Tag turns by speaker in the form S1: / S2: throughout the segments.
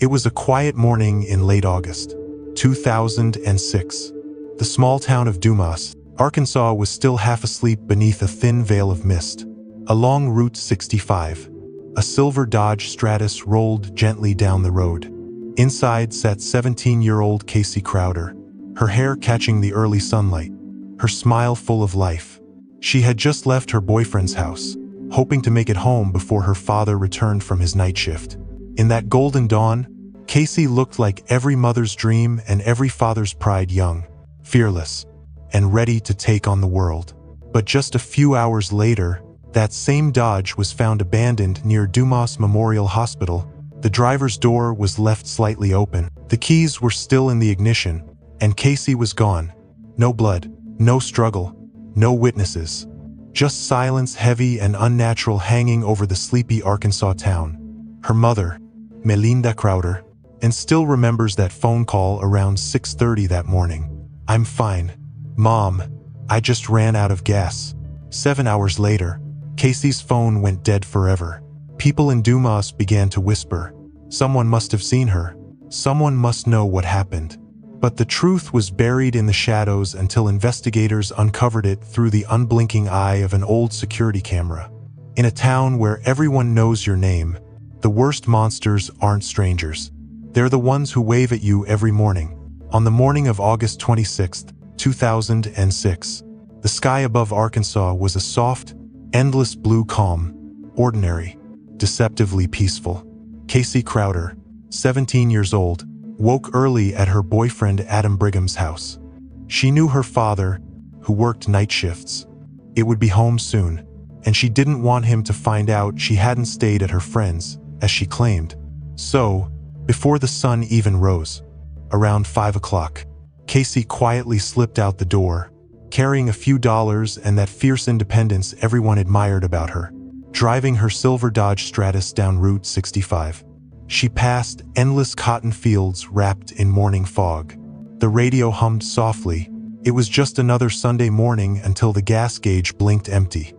S1: It was a quiet morning in late August, 2006. The small town of Dumas, Arkansas was still half asleep beneath a thin veil of mist. Along Route 65, a silver Dodge Stratus rolled gently down the road. Inside sat 17-year-old Casey Crowder, her hair catching the early sunlight, her smile full of life. She had just left her boyfriend's house, hoping to make it home before her father returned from his night shift. In that golden dawn, Casey looked like every mother's dream and every father's pride, young, fearless, and ready to take on the world. But just a few hours later, that same Dodge was found abandoned near Dumas Memorial Hospital. The driver's door was left slightly open. The keys were still in the ignition, and Casey was gone. No blood, no struggle, no witnesses. Just silence, heavy and unnatural, hanging over the sleepy Arkansas town. Her mother, Melinda Crowder, and still remembers that phone call around 6:30 that morning. "I'm fine, Mom. I just ran out of gas." 7 hours later, Casey's phone went dead forever. People in Dumas began to whisper, "Someone must have seen her. Someone must know what happened." But the truth was buried in the shadows until investigators uncovered it through the unblinking eye of an old security camera. In a town where everyone knows your name, the worst monsters aren't strangers. They're the ones who wave at you every morning. On the morning of August 26, 2006, the sky above Arkansas was a soft, endless blue, calm, ordinary, deceptively peaceful. Casey Crowder, 17 years old, woke early at her boyfriend Adam Brigham's house. She knew her father, who worked night shifts, it would be home soon, and she didn't want him to find out she hadn't stayed at her friend's, as she claimed. So, before the sun even rose, around 5 o'clock, Casey quietly slipped out the door, carrying a few dollars and that fierce independence everyone admired about her. Driving her silver Dodge Stratus down Route 65, she passed endless cotton fields wrapped in morning fog. The radio hummed softly. It was just another Sunday morning until the gas gauge blinked empty.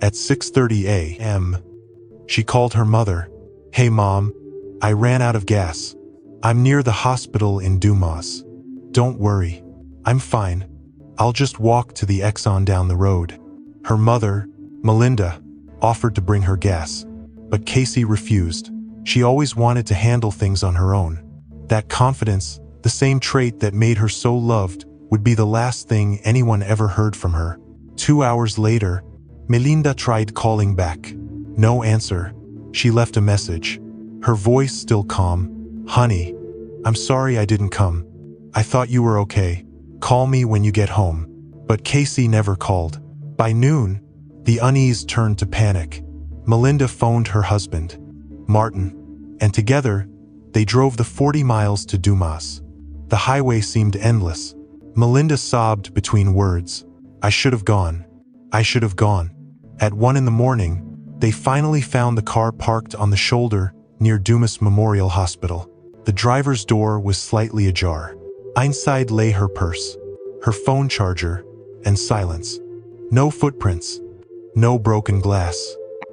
S1: At 6:30 a.m., she called her mother. "Hey Mom, I ran out of gas. I'm near the hospital in Dumas. Don't worry, I'm fine. I'll just walk to the Exxon down the road." Her mother, Melinda, offered to bring her gas, but Casey refused. She always wanted to handle things on her own. That confidence, the same trait that made her so loved, would be the last thing anyone ever heard from her. 2 hours later, Melinda tried calling back. No answer. She left a message, her voice still calm. "Honey, I'm sorry I didn't come. I thought you were okay. Call me when you get home." But Casey never called. By noon, the unease turned to panic. Melinda phoned her husband, Martin, and together, they drove the 40 miles to Dumas. The highway seemed endless. Melinda sobbed between words, "I should have gone. I should have gone." At 1 in the morning, they finally found the car parked on the shoulder near Dumas Memorial Hospital. The driver's door was slightly ajar. Inside lay her purse, her phone charger, and silence. No footprints, no broken glass,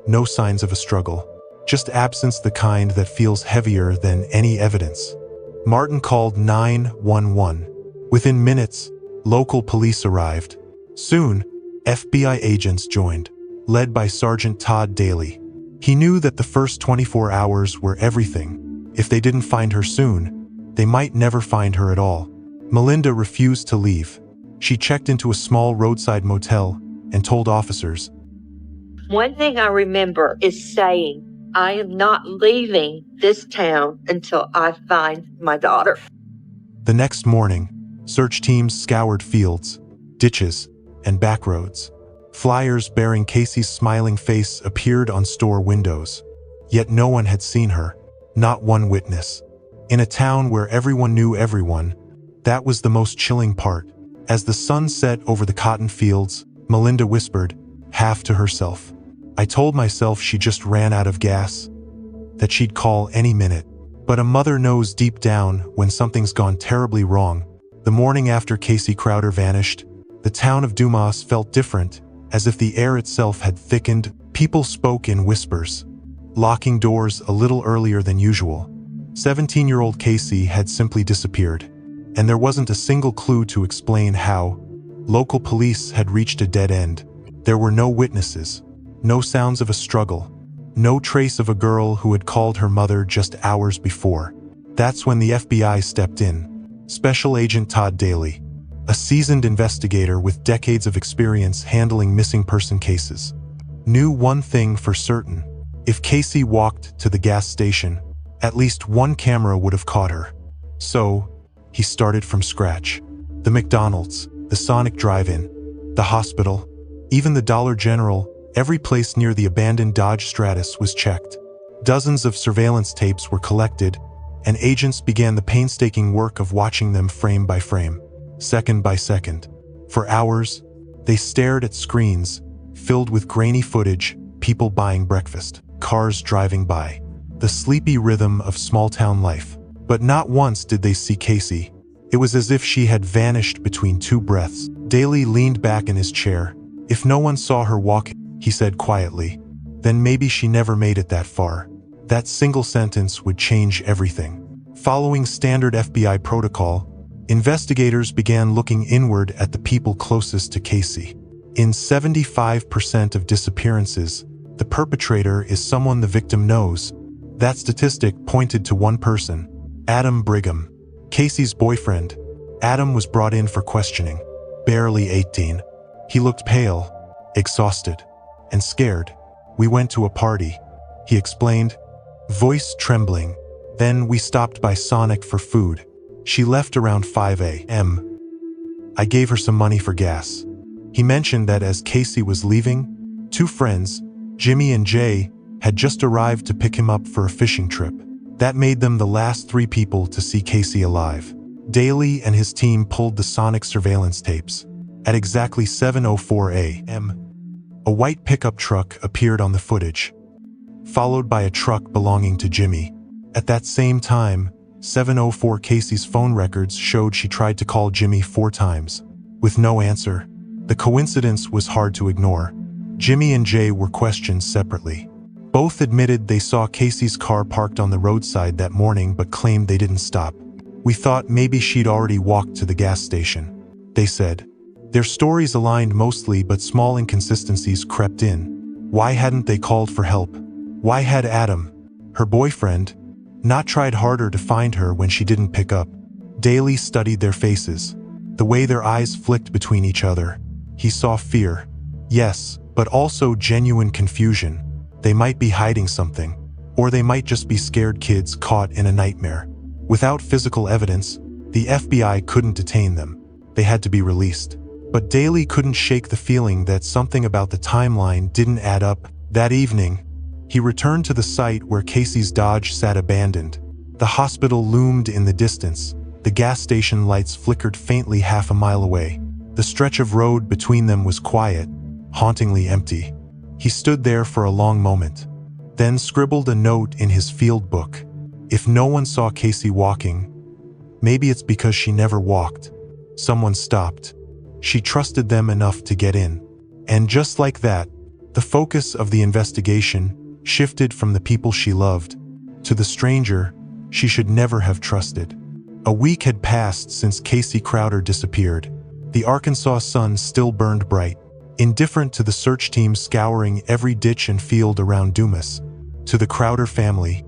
S1: no signs of a struggle. Just absence, the kind that feels heavier than any evidence. Martin called 911. Within minutes, local police arrived. Soon, FBI agents joined, led by Sergeant Todd Daly. He knew that the first 24 hours were everything. If they didn't find her soon, they might never find her at all. Melinda refused to leave. She checked into a small roadside motel and told officers,
S2: "One thing I remember is saying, I am not leaving this town until I find my daughter."
S1: The next morning, search teams scoured fields, ditches, and back roads. Flyers bearing Casey's smiling face appeared on store windows. Yet no one had seen her, not one witness. In a town where everyone knew everyone, that was the most chilling part. As the sun set over the cotton fields, Melinda whispered, half to herself, "I told myself she just ran out of gas, that she'd call any minute." But a mother knows deep down when something's gone terribly wrong. The morning after Casey Crowder vanished, the town of Dumas felt different, as if the air itself had thickened. People spoke in whispers, locking doors a little earlier than usual. 17-year-old Casey had simply disappeared, and there wasn't a single clue to explain how. Local police had reached a dead end. There were no witnesses, no sounds of a struggle, no trace of a girl who had called her mother just hours before. That's when the FBI stepped in. Special Agent Todd Daley, a seasoned investigator with decades of experience handling missing person cases, knew one thing for certain. If Casey walked to the gas station, at least one camera would have caught her. So, he started from scratch. The McDonald's, the Sonic Drive-In, the hospital, even the Dollar General, every place near the abandoned Dodge Stratus was checked. Dozens of surveillance tapes were collected, and agents began the painstaking work of watching them frame by frame, second by second. For hours, they stared at screens filled with grainy footage, people buying breakfast, cars driving by, the sleepy rhythm of small-town life. But not once did they see Casey. It was as if she had vanished between two breaths. Daley leaned back in his chair. If no one saw her walk, he said quietly, then maybe she never made it that far. That single sentence would change everything. Following standard FBI protocol, investigators began looking inward at the people closest to Casey. In 75% of disappearances, the perpetrator is someone the victim knows. That statistic pointed to one person, Adam Brigham, Casey's boyfriend. Adam was brought in for questioning, barely 18. He looked pale, exhausted, and scared. "We went to a party," he explained, voice trembling. "Then we stopped by Sonic for food. She left around 5 a.m. I gave her some money for gas." He mentioned that as Casey was leaving, two friends, Jimmy and Jay, had just arrived to pick him up for a fishing trip. That made them the last three people to see Casey alive. Daley and his team pulled the Sonic surveillance tapes. At exactly 7:04 a.m., a white pickup truck appeared on the footage, followed by a truck belonging to Jimmy. At that same time, 7:04, Casey's phone records showed she tried to call Jimmy 4 times, with no answer. The coincidence was hard to ignore. Jimmy and Jay were questioned separately. Both admitted they saw Casey's car parked on the roadside that morning but claimed they didn't stop. "We thought maybe she'd already walked to the gas station," they said. Their stories aligned mostly, but small inconsistencies crept in. Why hadn't they called for help? Why had Adam, her boyfriend, not tried harder to find her when she didn't pick up? Daley studied their faces, the way their eyes flicked between each other. He saw fear, yes, but also genuine confusion. They might be hiding something, or they might just be scared kids caught in a nightmare. Without physical evidence, the FBI couldn't detain them. They had to be released. But Daley couldn't shake the feeling that something about the timeline didn't add up. That evening, he returned to the site where Casey's Dodge sat abandoned. The hospital loomed in the distance. The gas station lights flickered faintly half a mile away. The stretch of road between them was quiet, hauntingly empty. He stood there for a long moment, then scribbled a note in his field book. If no one saw Casey walking, maybe it's because she never walked. Someone stopped. She trusted them enough to get in. And just like that, the focus of the investigation shifted from the people she loved to the stranger she should never have trusted. A week had passed since Casey Crowder disappeared. The Arkansas sun still burned bright, indifferent to the search team scouring every ditch and field around Dumas. To the Crowder family,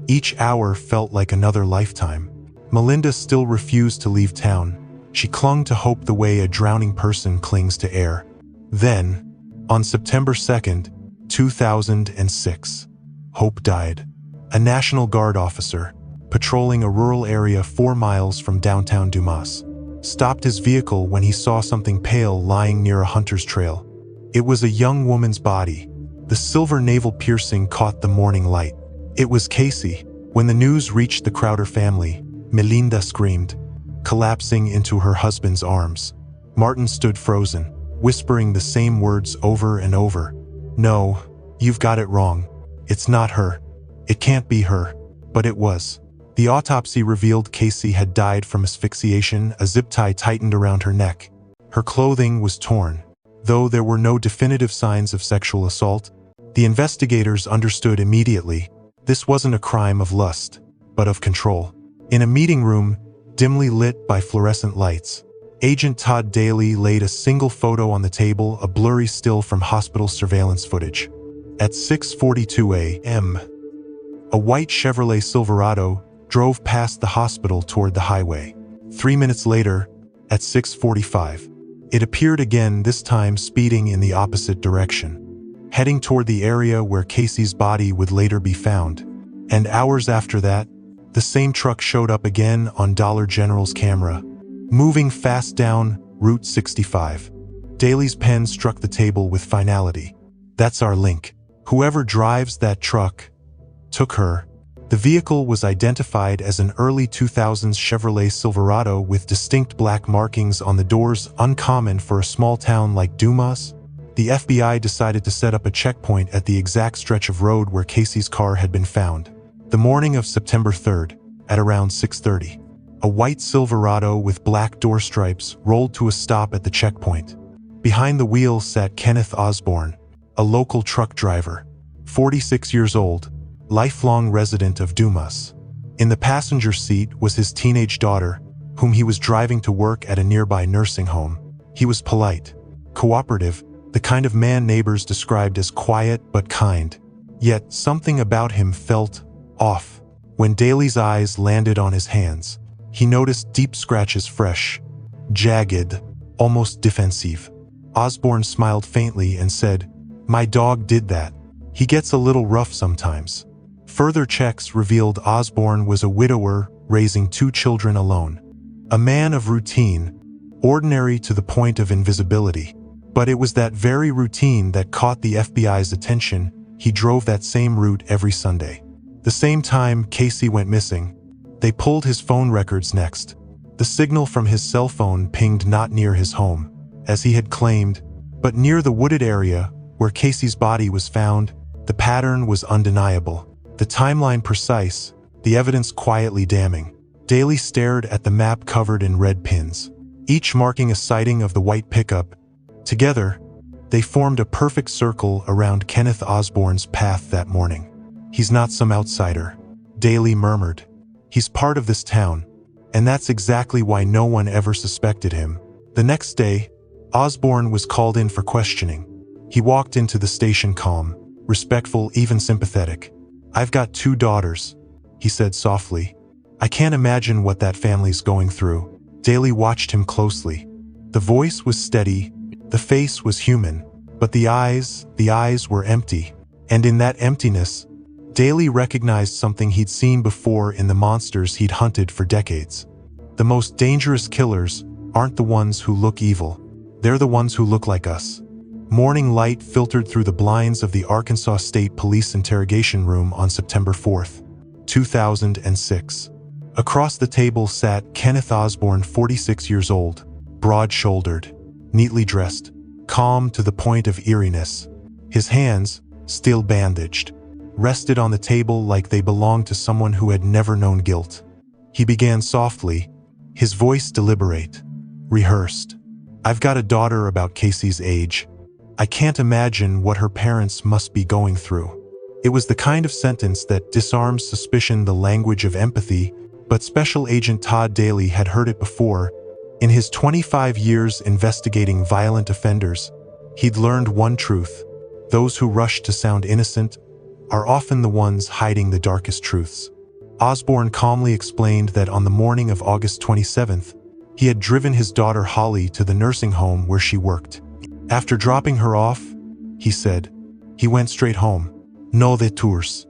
S1: each hour felt like another lifetime. Melinda still refused to leave town. She clung to hope the way a drowning person clings to air. Then, on September 2nd, 2006, hope died. A National Guard officer, patrolling a rural area 4 miles from downtown Dumas, stopped his vehicle when he saw something pale lying near a hunter's trail. It was a young woman's body. The silver navel piercing caught the morning light. It was Casey. When the news reached the Crowder family, Melinda screamed, collapsing into her husband's arms. Martin stood frozen, whispering the same words over and over. "No, you've got it wrong. It's not her. It can't be her." But it was. The autopsy revealed Casey had died from asphyxiation. A zip tie tightened around her neck. Her clothing was torn. Though there were no definitive signs of sexual assault, the investigators understood immediately this wasn't a crime of lust. but of control. In a meeting room, dimly lit by fluorescent lights, Agent Todd Daley laid a single photo on the table, a blurry still from hospital surveillance footage. At 6:42 a.m., a white Chevrolet Silverado drove past the hospital toward the highway. 3 minutes later, at 6:45, it appeared again, this time speeding in the opposite direction, heading toward the area where Casey's body would later be found. And hours after that, the same truck showed up again on Dollar General's camera, moving fast down Route 65. Daley's pen struck the table with finality. That's our link. Whoever drives that truck took her. The vehicle was identified as an early 2000s Chevrolet Silverado with distinct black markings on the doors, uncommon for a small town like Dumas. The FBI decided to set up a checkpoint at the exact stretch of road where Casey's car had been found. The morning of September 3rd, at around 6:30, a white Silverado with black door stripes rolled to a stop at the checkpoint. Behind the wheel sat Kenneth Osborne, a local truck driver, 46 years old, lifelong resident of Dumas. In the passenger seat was his teenage daughter, whom he was driving to work at a nearby nursing home. He was polite, cooperative, the kind of man neighbors described as quiet but kind. Yet something about him felt off. When Daley's eyes landed on his hands, he noticed deep scratches, fresh, jagged, almost defensive. Osborne smiled faintly and said, "My dog did that. He gets a little rough sometimes." Further checks revealed Osborne was a widower raising 2 children alone. A man of routine, ordinary to the point of invisibility. But it was that very routine that caught the FBI's attention. He drove that same route every Sunday. The same time Casey went missing, they pulled his phone records next. The signal from his cell phone pinged not near his home, as he had claimed, but near the wooded area where Casey's body was found. The pattern was undeniable, the timeline precise, the evidence quietly damning. Daley stared at the map covered in red pins, each marking a sighting of the white pickup. Together, they formed a perfect circle around Kenneth Osborne's path that morning. "He's not some outsider," Daley murmured. "He's part of this town, and that's exactly why no one ever suspected him." The next day, Osborne was called in for questioning. He walked into the station calm, respectful, even sympathetic. "I've got 2 daughters," he said softly. "I can't imagine what that family's going through." Daley watched him closely. The voice was steady, the face was human, but the eyes were empty. And in that emptiness, Daley recognized something he'd seen before in the monsters he'd hunted for decades. The most dangerous killers aren't the ones who look evil. They're the ones who look like us. Morning light filtered through the blinds of the Arkansas State Police interrogation room on September 4th, 2006. Across the table sat Kenneth Osborne, 46 years old, broad-shouldered, neatly dressed, calm to the point of eeriness. His hands, still bandaged, rested on the table like they belonged to someone who had never known guilt. He began softly, his voice deliberate, rehearsed. "I've got a daughter about Casey's age. I can't imagine what her parents must be going through." It was the kind of sentence that disarms suspicion, the language of empathy, but Special Agent Todd Daley had heard it before. In his 25 years investigating violent offenders, he'd learned one truth: those who rush to sound innocent are often the ones hiding the darkest truths. Osborne calmly explained that on the morning of August 27th, he had driven his daughter Holly to the nursing home where she worked. After dropping her off, he said, he went straight home. No detours,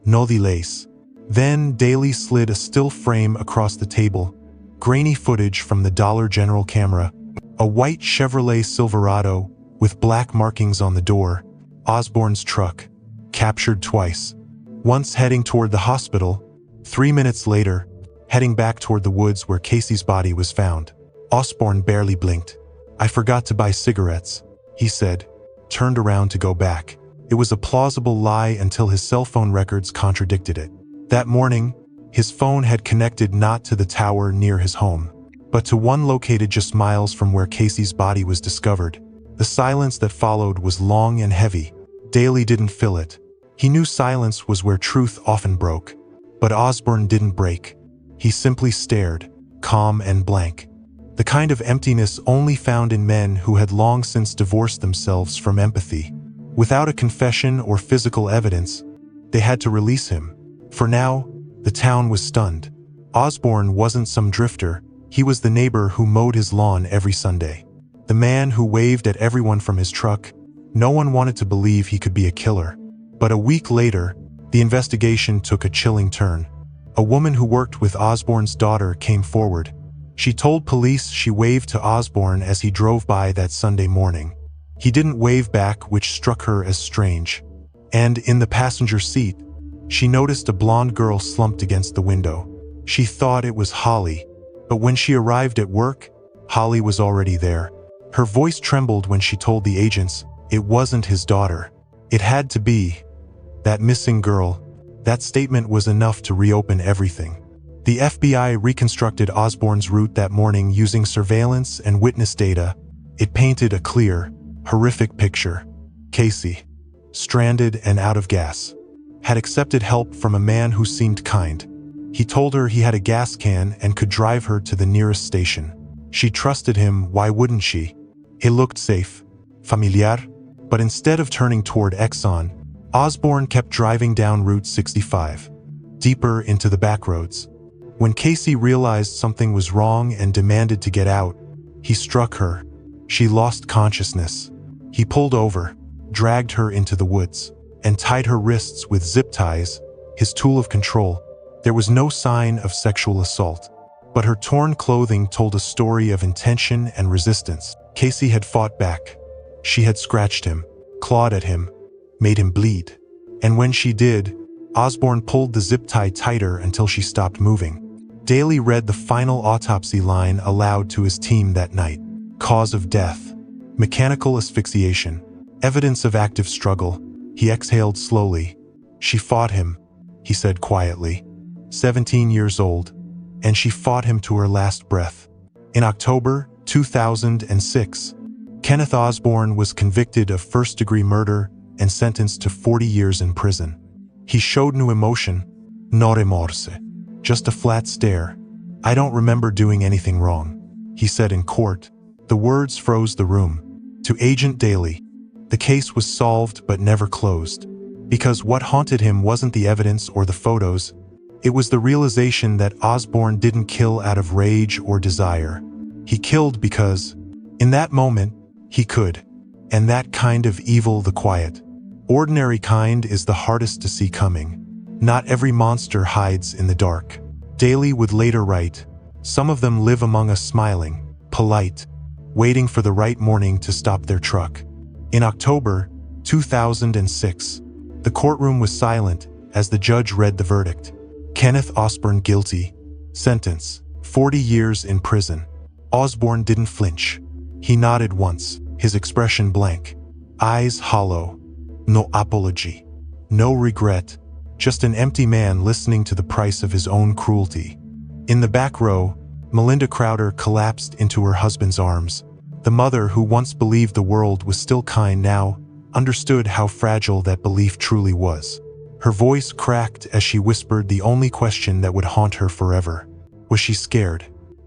S1: no delays. Then Daley slid a still frame across the table, grainy footage from the Dollar General camera, a white Chevrolet Silverado with black markings on the door, Osborne's truck, captured twice. Once heading toward the hospital, 3 minutes later, heading back toward the woods where Casey's body was found. Osborne barely blinked. "I forgot to buy cigarettes," he said, turned around to go back. It was a plausible lie until his cell phone records contradicted it. That morning, his phone had connected not to the tower near his home, but to one located just miles from where Casey's body was discovered. The silence that followed was long and heavy. Daley didn't fill it. He knew silence was where truth often broke. But Osborne didn't break. He simply stared, calm and blank. The kind of emptiness only found in men who had long since divorced themselves from empathy. Without a confession or physical evidence, they had to release him. For now, the town was stunned. Osborne wasn't some drifter. He was the neighbor who mowed his lawn every Sunday. The man who waved at everyone from his truck. No one wanted to believe he could be a killer. But a week later, the investigation took a chilling turn. A woman who worked with Osborne's daughter came forward. She told police she waved to Osborne as he drove by that Sunday morning. He didn't wave back, which struck her as strange. And in the passenger seat, she noticed a blonde girl slumped against the window. She thought it was Holly, but when she arrived at work, Holly was already there. Her voice trembled when she told the agents it wasn't his daughter. It had to be that missing girl. That statement was enough to reopen everything. The FBI reconstructed Osborne's route that morning using surveillance and witness data. It painted a clear, horrific picture. Casey, stranded and out of gas, had accepted help from a man who seemed kind. He told her he had a gas can and could drive her to the nearest station. She trusted him, why wouldn't she? It looked safe, familiar, but instead of turning toward Exxon, Osborne kept driving down Route 65, deeper into the backroads. When Casey realized something was wrong and demanded to get out, he struck her. She lost consciousness. He pulled over, dragged her into the woods, and tied her wrists with zip ties, his tool of control. There was no sign of sexual assault, but her torn clothing told a story of intention and resistance. Casey had fought back. She had scratched him, clawed at him, made him bleed. And when she did, Osborne pulled the zip tie tighter until she stopped moving. Daley read the final autopsy line aloud to his team that night. Cause of death: mechanical asphyxiation. Evidence of active struggle. He exhaled slowly. She fought him, he said quietly. 17 years old, and she fought him to her last breath. In October 2006, Kenneth Osborne was convicted of first-degree murder and sentenced to 40 years in prison. He showed no emotion, no remorse, just a flat stare. "I don't remember doing anything wrong," he said in court. The words froze the room. To Agent Daley, the case was solved but never closed. Because what haunted him wasn't the evidence or the photos, it was the realization that Osborne didn't kill out of rage or desire. He killed because, in that moment, he could. And that kind of evil, the quiet, ordinary kind, is the hardest to see coming. Not every monster hides in the dark. Daley would later write, "Some of them live among us smiling, polite, waiting for the right morning to stop their truck." In October 2006, the courtroom was silent as the judge read the verdict. Kenneth Osborne guilty. Sentence: 40 years in prison. Osborne didn't flinch. He nodded once, his expression blank, eyes hollow. No apology, no regret, just an empty man listening to the price of his own cruelty. In the back row, Melinda Crowder collapsed into her husband's arms. The mother who once believed the world was still kind now understood how fragile that belief truly was. Her voice cracked as she whispered the only question that would haunt her forever. Was she scared?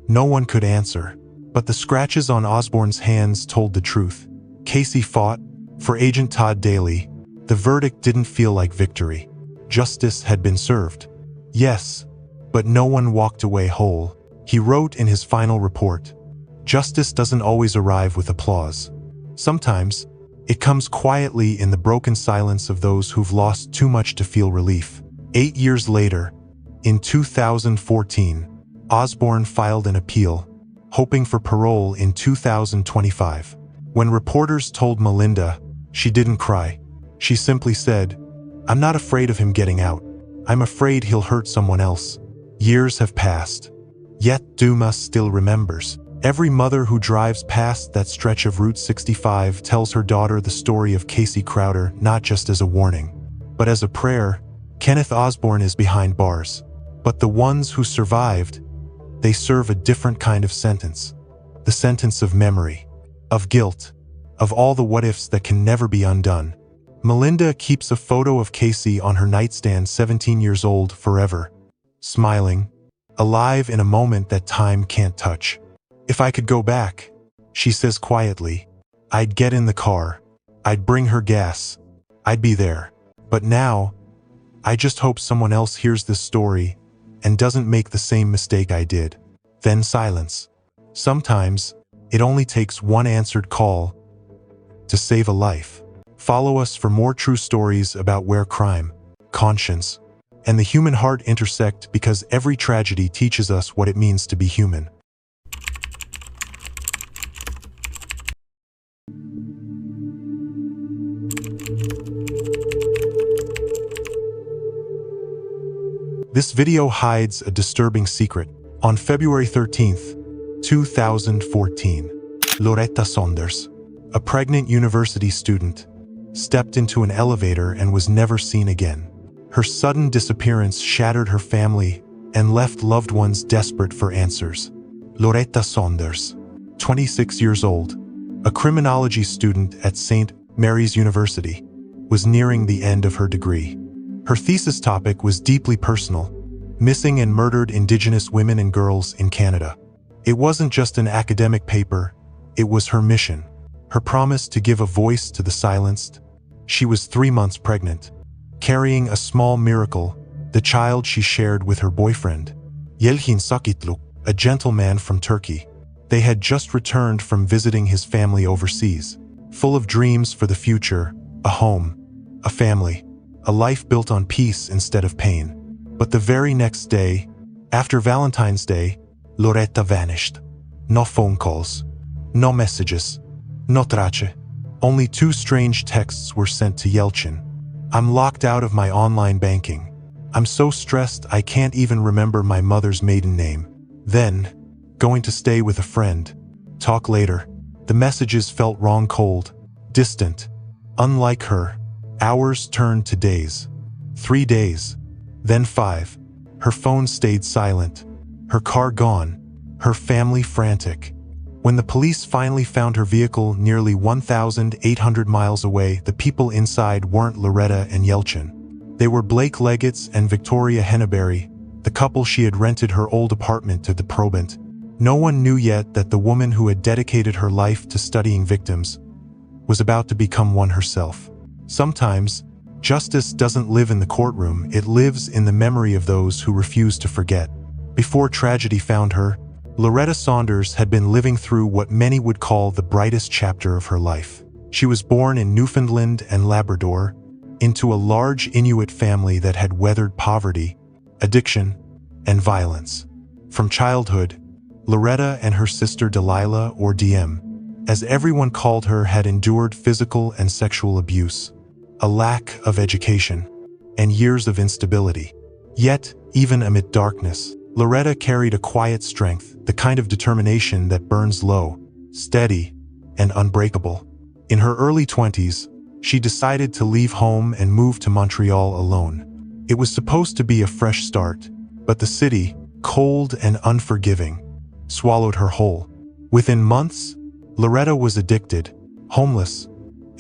S1: No one could answer, but the scratches on Osborne's hands told the truth. Casey fought. For Agent Todd Daley, the verdict didn't feel like victory. Justice had been served. Yes, but no one walked away whole. He wrote in his final report, "Justice doesn't always arrive with applause. Sometimes, it comes quietly in the broken silence of those who've lost too much to feel relief." 8 years later, in 2014, Osborne filed an appeal, hoping for parole in 2025. When reporters told Melinda, she didn't cry. She simply said, "I'm not afraid of him getting out. I'm afraid he'll hurt someone else." Years have passed. Yet Dumas still remembers. Every mother who drives past that stretch of Route 65 tells her daughter the story of Casey Crowder, not just as a warning, but as a prayer. Kenneth Osborne is behind bars. But the ones who survived, they serve a different kind of sentence. The sentence of memory, of guilt, of all the what-ifs that can never be undone. Melinda keeps a photo of Casey on her nightstand, 17 years old, forever. smiling, alive in a moment that time can't touch. If I could go back, she says quietly, I'd get in the car, I'd bring her gas, I'd be there. But now, I just hope someone else hears this story and doesn't make the same mistake I did. Then silence. Sometimes, it only takes one answered call to save a life. Follow us for more true stories about where crime, conscience, and the human heart intersect, because every tragedy teaches us what it means to be human. This video hides a disturbing secret. On February 13th, 2014, Loretta Saunders, a pregnant university student, stepped into an elevator and was never seen again. Her sudden disappearance shattered her family and left loved ones desperate for answers. Loretta Saunders, 26 years old, a criminology student at St. Mary's University, was nearing the end of her degree. Her thesis topic was deeply personal: missing and murdered Indigenous women and girls in Canada. It wasn't just an academic paper, it was her mission, her promise to give a voice to the silenced. She was 3 months pregnant, carrying a small miracle, the child she shared with her boyfriend, Yelhin Sakitluk, a gentleman from Turkey. They had just returned from visiting his family overseas, full of dreams for the future, a home, a family, a life built on peace instead of pain. But the very next day, after Valentine's Day, Loretta vanished. No phone calls, no messages, no trace. Only 2 strange texts were sent to Yelchin. I'm locked out of my online banking. I'm so stressed I can't even remember my mother's maiden name. Then, going to stay with a friend. Talk later. The messages felt wrong, cold, distant. Unlike her, hours turned to days. 3 days. Then 5. Her phone stayed silent. Her car gone. Her family frantic. When the police finally found her vehicle nearly 1,800 miles away, the people inside weren't Loretta and Yelchin. They were Blake Leggett's and Victoria Henneberry, the couple she had rented her old apartment to the probant. No one knew yet that the woman who had dedicated her life to studying victims was about to become one herself. Sometimes, justice doesn't live in the courtroom, it lives in the memory of those who refuse to forget. Before tragedy found her, Loretta Saunders had been living through what many would call the brightest chapter of her life. She was born in Newfoundland and Labrador, into a large Inuit family that had weathered poverty, addiction, and violence. From childhood, Loretta and her sister Delilah, or DM, as everyone called her, had endured physical and sexual abuse, a lack of education, and years of instability. Yet, even amid darkness, Loretta carried a quiet strength, the kind of determination that burns low, steady, and unbreakable. In her early 20s, she decided to leave home and move to Montreal alone. It was supposed to be a fresh start, but the city, cold and unforgiving, swallowed her whole. Within months, Loretta was addicted, homeless,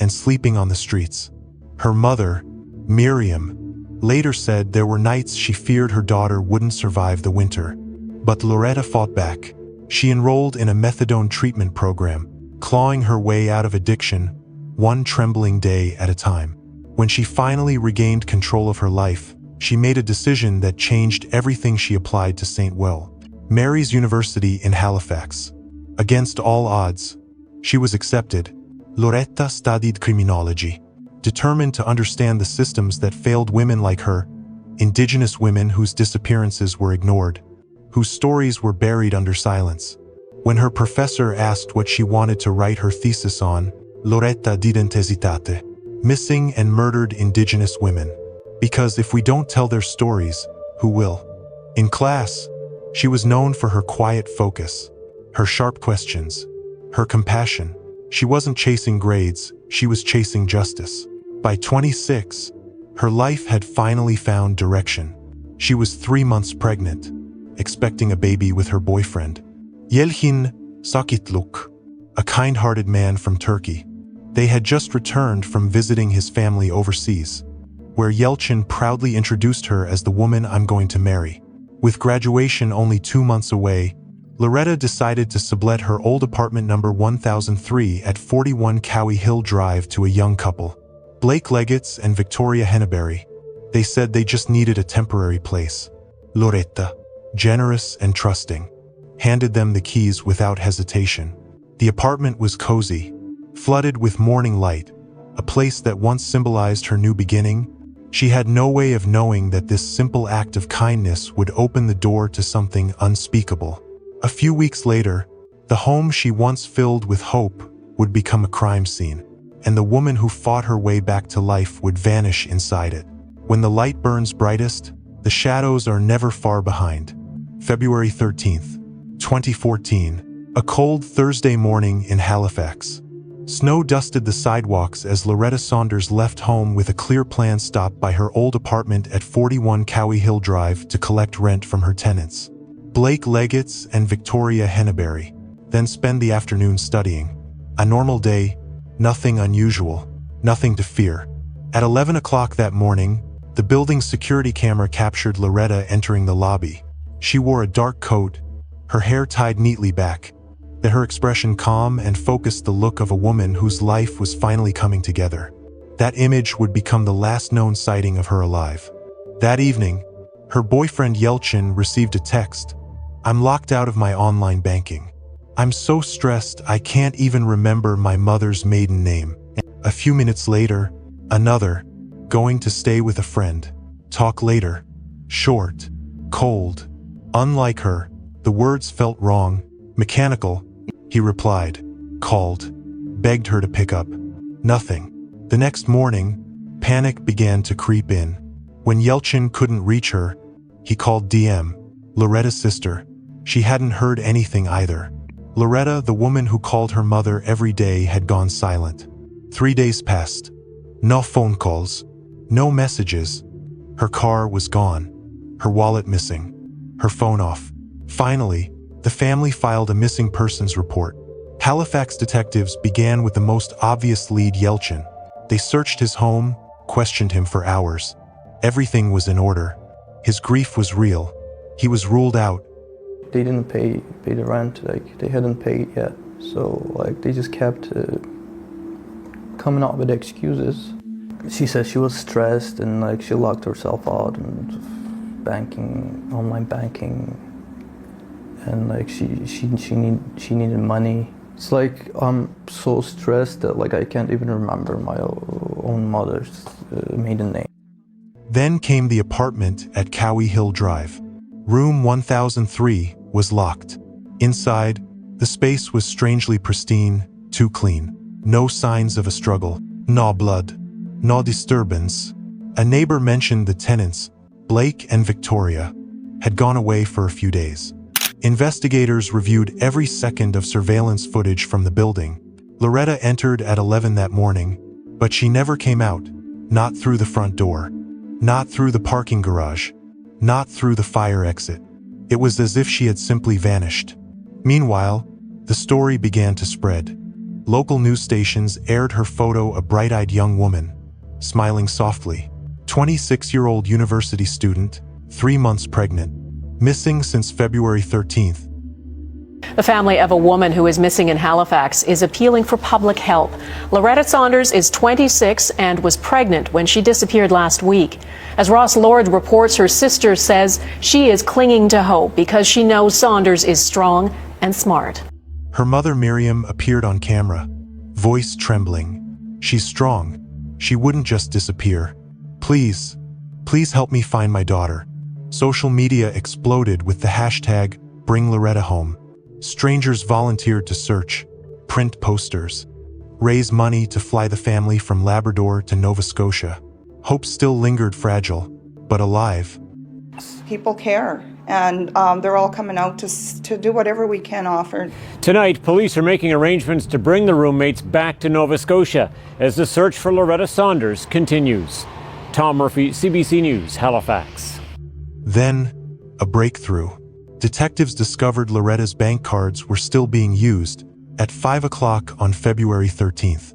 S1: and sleeping on the streets. Her mother, Miriam, later said there were nights she feared her daughter wouldn't survive the winter. But Loretta fought back. She enrolled in a methadone treatment program, clawing her way out of addiction, one trembling day at a time. When she finally regained control of her life, she made a decision that changed everything. She applied to St. Mary's University in Halifax. Against all odds, she was accepted. Loretta studied criminology, determined to understand the systems that failed women like her, Indigenous women whose disappearances were ignored, whose stories were buried under silence. When her professor asked what she wanted to write her thesis on, Loretta didn't hesitate. Missing and murdered Indigenous women. Because if we don't tell their stories, who will? In class, she was known for her quiet focus, her sharp questions, her compassion. She wasn't chasing grades, she was chasing justice. By 26, her life had finally found direction. She was 3 months pregnant, expecting a baby with her boyfriend, Yelhin Sakitluk, a kind-hearted man from Turkey. They had just returned from visiting his family overseas, where Yelchin proudly introduced her as the woman I'm going to marry. With graduation only 2 months away, Loretta decided to sublet her old apartment number 1003 at 41 Cowie Hill Drive to a young couple, Blake Leggett's and Victoria Henneberry. They said they just needed a temporary place. Loretta, generous and trusting, handed them the keys without hesitation. The apartment was cozy, flooded with morning light, a place that once symbolized her new beginning. She had no way of knowing that this simple act of kindness would open the door to something unspeakable. A few weeks later, the home she once filled with hope would become a crime scene, and the woman who fought her way back to life would vanish inside it. When the light burns brightest, the shadows are never far behind. February 13th, 2014, a cold Thursday morning in Halifax. Snow dusted the sidewalks as Loretta Saunders left home with a clear planned stop by her old apartment at 41 Cowie Hill Drive to collect rent from her tenants, Blake Leggett's and Victoria Henneberry, then spend the afternoon studying. A normal day, nothing unusual, nothing to fear. At 11 o'clock that morning, the building's security camera captured Loretta entering the lobby. She wore a dark coat, her hair tied neatly back, her expression calm and focused, the look of a woman whose life was finally coming together. That image would become the last known sighting of her alive. That evening, her boyfriend Yelchin received a text. "I'm locked out of my online banking. I'm so stressed I can't even remember my mother's maiden name." A few minutes later, another, "Going to stay with a friend. Talk later." Short, cold. Unlike her, the words felt wrong, mechanical. He replied, called, begged her to pick up. Nothing. The next morning, panic began to creep in. When Yelchin couldn't reach her, he called DM, Loretta's sister. She hadn't heard anything either. Loretta, the woman who called her mother every day, had gone silent. 3 days passed. No phone calls, no messages. Her car was gone, her wallet missing, her phone off. Finally, the family filed a missing persons report. Halifax detectives began with the most obvious lead, Yelchin. They searched his home, questioned him for hours. Everything was in order. His grief was real. He was ruled out.
S3: They didn't pay the rent, they hadn't paid yet. So they just kept coming up with excuses. She said she was stressed and she locked herself out and banking, online banking. And she needed money. It's I'm so stressed that I can't even remember my own mother's maiden name.
S1: Then came the apartment at Cowie Hill Drive. Room 1003 was locked. Inside, the space was strangely pristine, too clean. No signs of a struggle, no blood, no disturbance. A neighbor mentioned the tenants, Blake and Victoria, had gone away for a few days. Investigators reviewed every second of surveillance footage from the building. Loretta entered at 11 that morning, but she never came out. Not through the front door, not through the parking garage, not through the fire exit. It was as if she had simply vanished. Meanwhile, the story began to spread. Local news stations aired her photo, a bright-eyed young woman, smiling softly. 26-year-old university student, 3 months pregnant. Missing since February 13th.
S4: The family of a woman who is missing in Halifax is appealing for public help. Loretta Saunders is 26 and was pregnant when she disappeared last week. As Ross Lord reports, her sister says she is clinging to hope because she knows Saunders is strong and smart.
S1: Her mother Miriam appeared on camera, voice trembling. "She's strong. She wouldn't just disappear. Please, please help me find my daughter." Social media exploded with the hashtag #BringLorettaHome. Strangers volunteered to search, print posters, raise money to fly the family from Labrador to Nova Scotia. Hope still lingered, fragile, but alive.
S5: People care, and they're all coming out to do whatever we can offer.
S6: Tonight, police are making arrangements to bring the roommates back to Nova Scotia as the search for Loretta Saunders continues. Tom Murphy, CBC News, Halifax.
S1: Then, a breakthrough. Detectives discovered Loretta's bank cards were still being used at 5 o'clock on February 13th.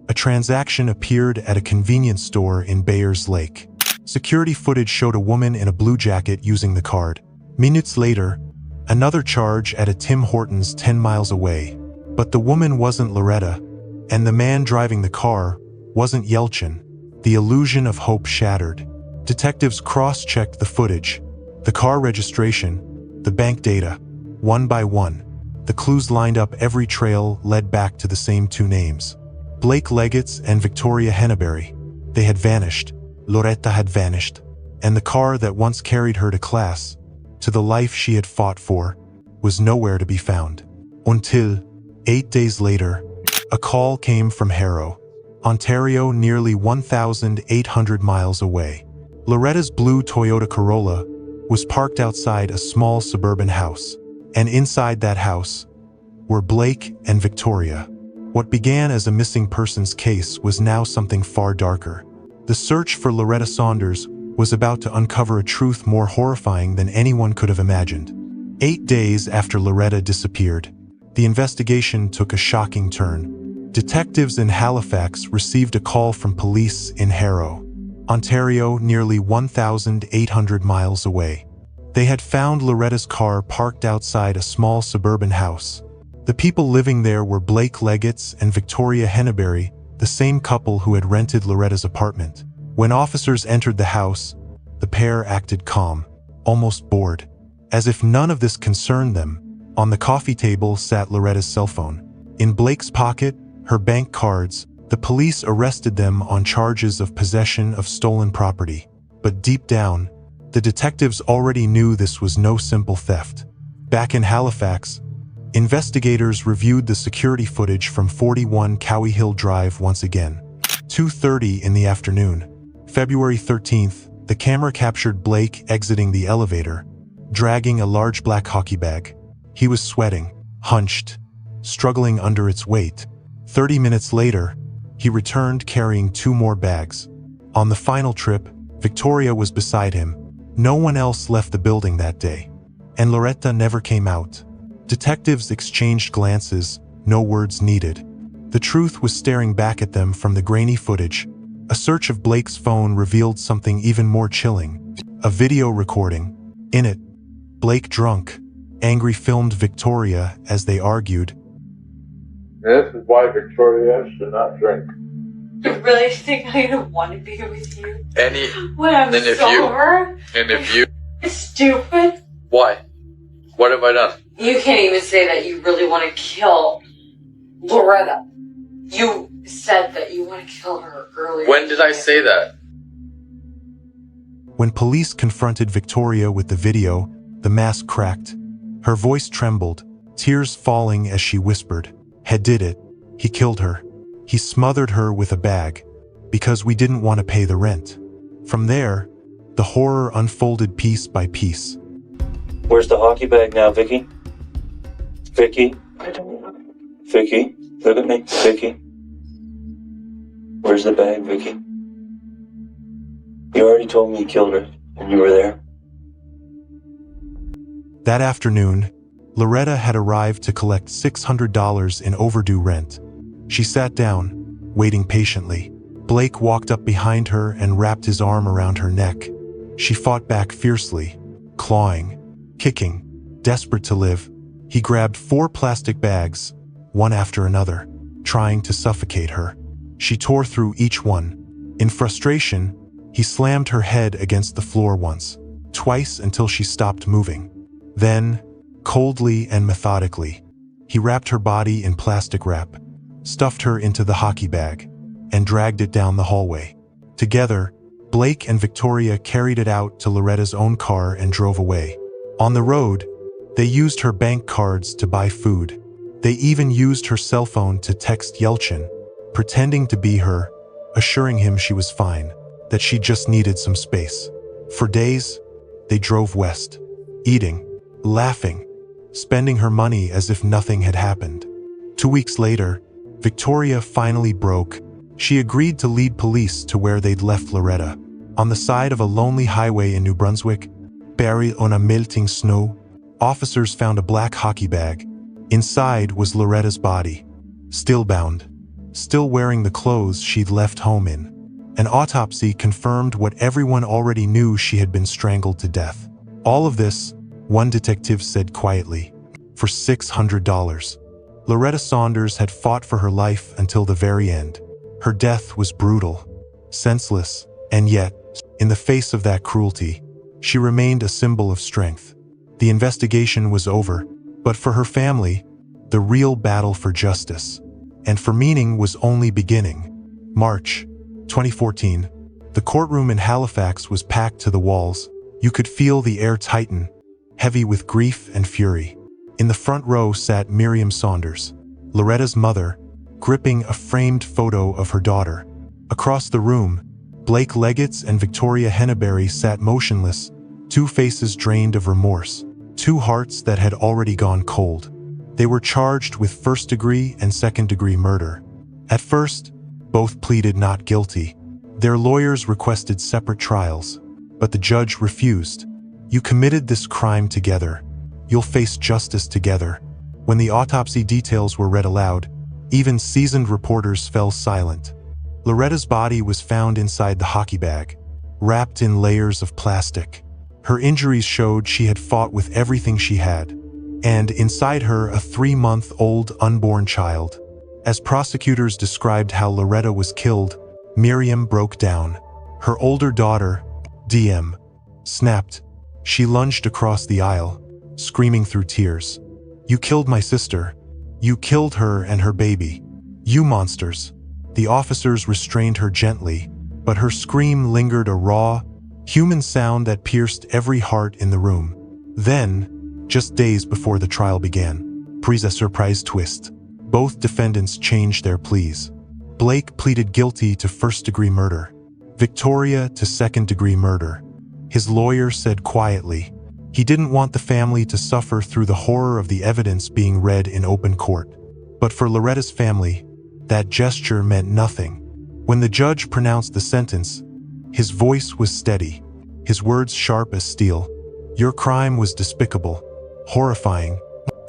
S1: A transaction appeared at a convenience store in Bayers Lake. Security footage showed a woman in a blue jacket using the card. Minutes later, another charge at a Tim Hortons 10 miles away. But the woman wasn't Loretta, and the man driving the car wasn't Yelchin. The illusion of hope shattered. Detectives cross-checked the footage, the car registration, the bank data. One by one, the clues lined up. Every trail led back to the same two names. Blake Leggett's and Victoria Henneberry. They had vanished. Loretta had vanished. And the car that once carried her to class, to the life she had fought for, was nowhere to be found. Until, 8 days later, a call came from Harrow, Ontario, nearly 1,800 miles away. Loretta's blue Toyota Corolla was parked outside a small suburban house, and inside that house were Blake and Victoria. What began as a missing persons case was now something far darker. The search for Loretta Saunders was about to uncover a truth more horrifying than anyone could have imagined. 8 days after Loretta disappeared, the investigation took a shocking turn. Detectives in Halifax received a call from police in Harrow, Ontario, nearly 1,800 miles away. They had found Loretta's car parked outside a small suburban house. The people living there were Blake Leggett's and Victoria Henneberry, the same couple who had rented Loretta's apartment. When officers entered the house, the pair acted calm, almost bored, as if none of this concerned them. On the coffee table sat Loretta's cell phone. In Blake's pocket, her bank cards. The police arrested them on charges of possession of stolen property. But deep down, the detectives already knew this was no simple theft. Back in Halifax, investigators reviewed the security footage from 41 Cowie Hill Drive once again. 2:30 in the afternoon, February 13th, the camera captured Blake exiting the elevator, dragging a large black hockey bag. He was sweating, hunched, struggling under its weight. 30 minutes later, he returned carrying 2 more bags. On the final trip, Victoria was beside him. No one else left the building that day. And Loretta never came out. Detectives exchanged glances, no words needed. The truth was staring back at them from the grainy footage. A search of Blake's phone revealed something even more chilling. A video recording. In it, Blake, drunk, angry, filmed Victoria as they argued.
S7: This is why Victoria should not drink.
S8: You really think I don't want to be with you?
S7: When I'm sober? If you...
S8: It's stupid.
S7: Why? What have I done?
S8: You can't even say that you really want to kill Loretta. You said that you want to kill her earlier.
S7: When did I say that?
S1: When police confronted Victoria with the video, the mask cracked. Her voice trembled, tears falling as she whispered, "He did it. He killed her. He smothered her with a bag, because we didn't want to pay the rent." From there, the horror unfolded piece by piece.
S9: Where's the hockey bag now, Vicky? Vicky? Vicky? Look at me, Vicky. Where's the bag, Vicky? You already told me you killed her, and you were there.
S1: That afternoon, Loretta had arrived to collect $600 in overdue rent. She sat down, waiting patiently. Blake walked up behind her and wrapped his arm around her neck. She fought back fiercely, clawing, kicking, desperate to live. He grabbed 4 plastic bags, one after another, trying to suffocate her. She tore through each one. In frustration, he slammed her head against the floor once, twice until she stopped moving. Then, coldly and methodically, he wrapped her body in plastic wrap, stuffed her into the hockey bag, and dragged it down the hallway. Together, Blake and Victoria carried it out to Loretta's own car and drove away. On the road, they used her bank cards to buy food. They even used her cell phone to text Yelchin, pretending to be her, assuring him she was fine, that she just needed some space. For days, they drove west, eating, laughing, spending her money as if nothing had happened. 2 weeks later, Victoria finally broke. She agreed to lead police to where they'd left Loretta. On the side of a lonely highway in New Brunswick, buried on a melting snow, officers found a black hockey bag. Inside was Loretta's body, still bound, still wearing the clothes she'd left home in. An autopsy confirmed what everyone already knew: she had been strangled to death. All of this one detective said quietly. For $600. Loretta Saunders had fought for her life until the very end. Her death was brutal, senseless, and yet, in the face of that cruelty, she remained a symbol of strength. The investigation was over, but for her family, the real battle for justice and for meaning was only beginning. March 2014. The courtroom in Halifax was packed to the walls. You could feel the air tighten, heavy with grief and fury. In the front row sat Miriam Saunders, Loretta's mother, gripping a framed photo of her daughter. Across the room, Blake Leggett and Victoria Henneberry sat motionless, two faces drained of remorse, two hearts that had already gone cold. They were charged with first-degree and second-degree murder. At first, both pleaded not guilty. Their lawyers requested separate trials, but the judge refused. You committed this crime together. You'll face justice together. When the autopsy details were read aloud, even seasoned reporters fell silent. Loretta's body was found inside the hockey bag, wrapped in layers of plastic. Her injuries showed she had fought with everything she had, and inside her a 3-month-old unborn child. As prosecutors described how Loretta was killed, Miriam broke down. Her older daughter, DM, snapped. She lunged across the aisle, screaming through tears. "You killed my sister. You killed her and her baby. You monsters." The officers restrained her gently, but her scream lingered, a raw, human sound that pierced every heart in the room. Then, just days before the trial began, a surprise twist. Both defendants changed their pleas. Blake pleaded guilty to first-degree murder, Victoria to second-degree murder. His lawyer said quietly, he didn't want the family to suffer through the horror of the evidence being read in open court. But for Loretta's family, that gesture meant nothing. When the judge pronounced the sentence, his voice was steady, his words sharp as steel. Your crime was despicable, horrifying,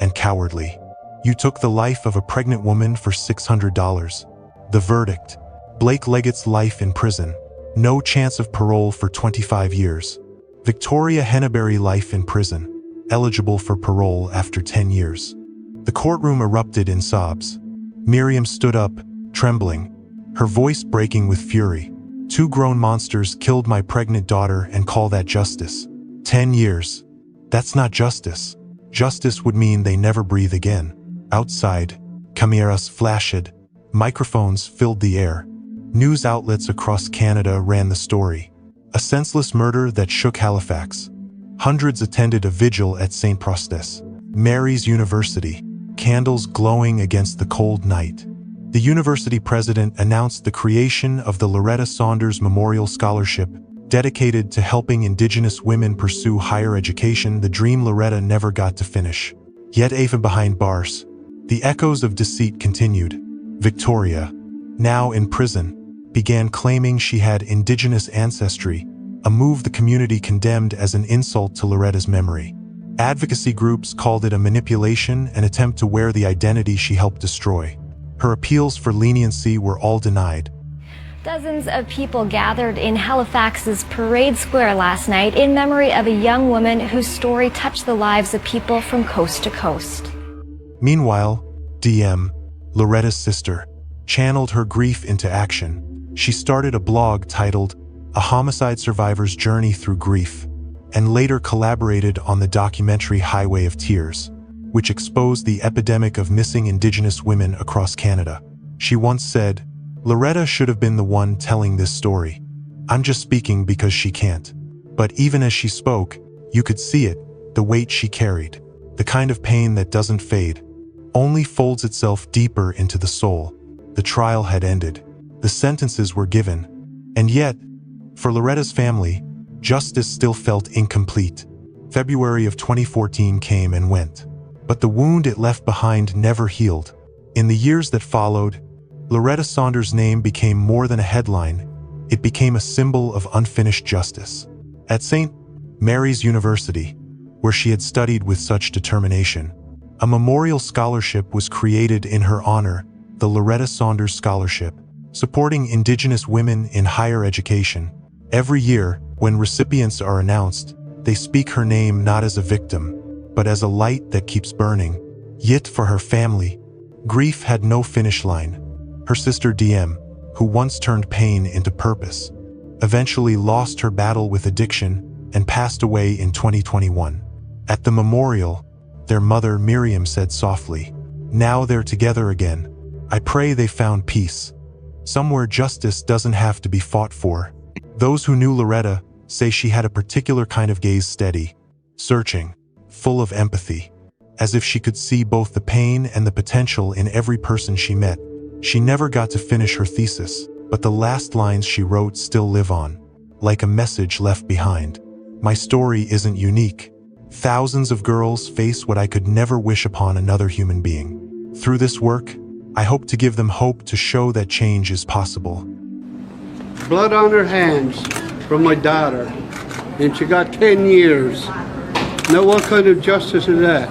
S1: and cowardly. You took the life of a pregnant woman for $600. The verdict: Blake Leggett's life in prison, no chance of parole for 25 years. Victoria Henneberry life in prison, eligible for parole after 10 years. The courtroom erupted in sobs. Miriam stood up, trembling, her voice breaking with fury. "Two grown monsters killed my pregnant daughter and call that justice? 10 years. That's not justice. Justice would mean they never breathe again." Outside, cameras flashed, microphones filled the air. News outlets across Canada ran the story. A senseless murder that shook Halifax. Hundreds attended a vigil at St. Prostes, Mary's University, candles glowing against the cold night. The university president announced the creation of the Loretta Saunders Memorial Scholarship, dedicated to helping Indigenous women pursue higher education, the dream Loretta never got to finish. Yet even behind bars, the echoes of deceit continued. Victoria, now in prison, began claiming she had Indigenous ancestry, a move the community condemned as an insult to Loretta's memory. Advocacy groups called it a manipulation, an attempt to wear the identity she helped destroy. Her appeals for leniency were all denied.
S10: Dozens of people gathered in Halifax's Parade Square last night in memory of a young woman whose story touched the lives of people from coast to coast.
S1: Meanwhile, DM, Loretta's sister, channeled her grief into action. She started a blog titled A Homicide Survivor's Journey Through Grief, and later collaborated on the documentary Highway of Tears, which exposed the epidemic of missing Indigenous women across Canada. She once said, "Loretta should have been the one telling this story. I'm just speaking because she can't." But even as she spoke, you could see it, the weight she carried, the kind of pain that doesn't fade, only folds itself deeper into the soul. The trial had ended. The sentences were given. And yet, for Loretta's family, justice still felt incomplete. February of 2014 came and went, but the wound it left behind never healed. In the years that followed, Loretta Saunders' name became more than a headline. It became a symbol of unfinished justice. At St. Mary's University, where she had studied with such determination, a memorial scholarship was created in her honor, the Loretta Saunders Scholarship, supporting Indigenous women in higher education. Every year, when recipients are announced, They speak her name not as a victim, but as a light that keeps burning. Yet for her family, grief had no finish line. Her sister DM, who once turned pain into purpose, eventually lost her battle with addiction and passed away in 2021. At the memorial, their mother Miriam said softly, "Now they're together again. I pray they found peace. Somewhere justice doesn't have to be fought for." Those who knew Loretta say she had a particular kind of gaze, steady, searching, full of empathy, as if she could see both the pain and the potential in every person she met. She never got to finish her thesis, but the last lines she wrote still live on, like a message left behind. "My story isn't unique. Thousands of girls face what I could never wish upon another human being. Through this work, I hope to give them hope to show that change is possible."
S11: Blood on her hands from my daughter, and she got 10 years. Now what kind of justice is that?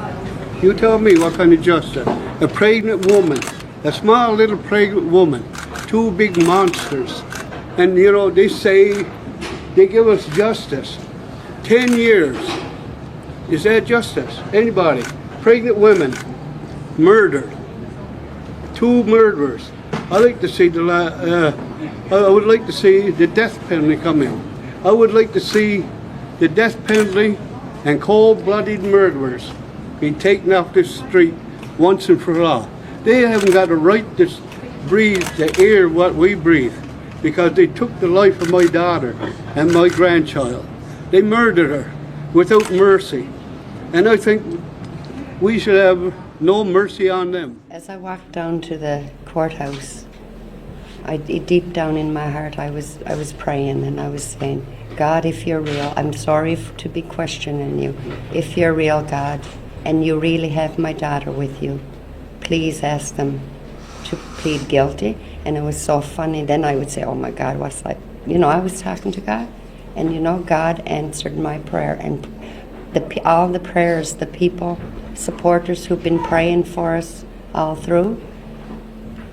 S11: You tell me what kind of justice. A pregnant woman, a small little pregnant woman, two big monsters. And you know, they say they give us justice. 10 years. Is that justice? Anybody? Pregnant women, murdered. Two murderers. I like to see I would like to see the death penalty come in. I would like to see the death penalty and cold-blooded murderers be taken off the street once and for all. They haven't got a right to breathe the air what we breathe, because they took the life of my daughter and my grandchild. They murdered her without mercy. And I think we should have no mercy on them.
S12: As I walked down to the courthouse, deep down in my heart, I was praying, and I was saying, "God, if you're real, I'm sorry to be questioning you. If you're real, God, and you really have my daughter with you, please ask them to plead guilty." And it was so funny. Then I would say, "Oh my God, what's that?" You know, I was talking to God, and you know, God answered my prayer, and all the prayers, the people, supporters who've been praying for us all through,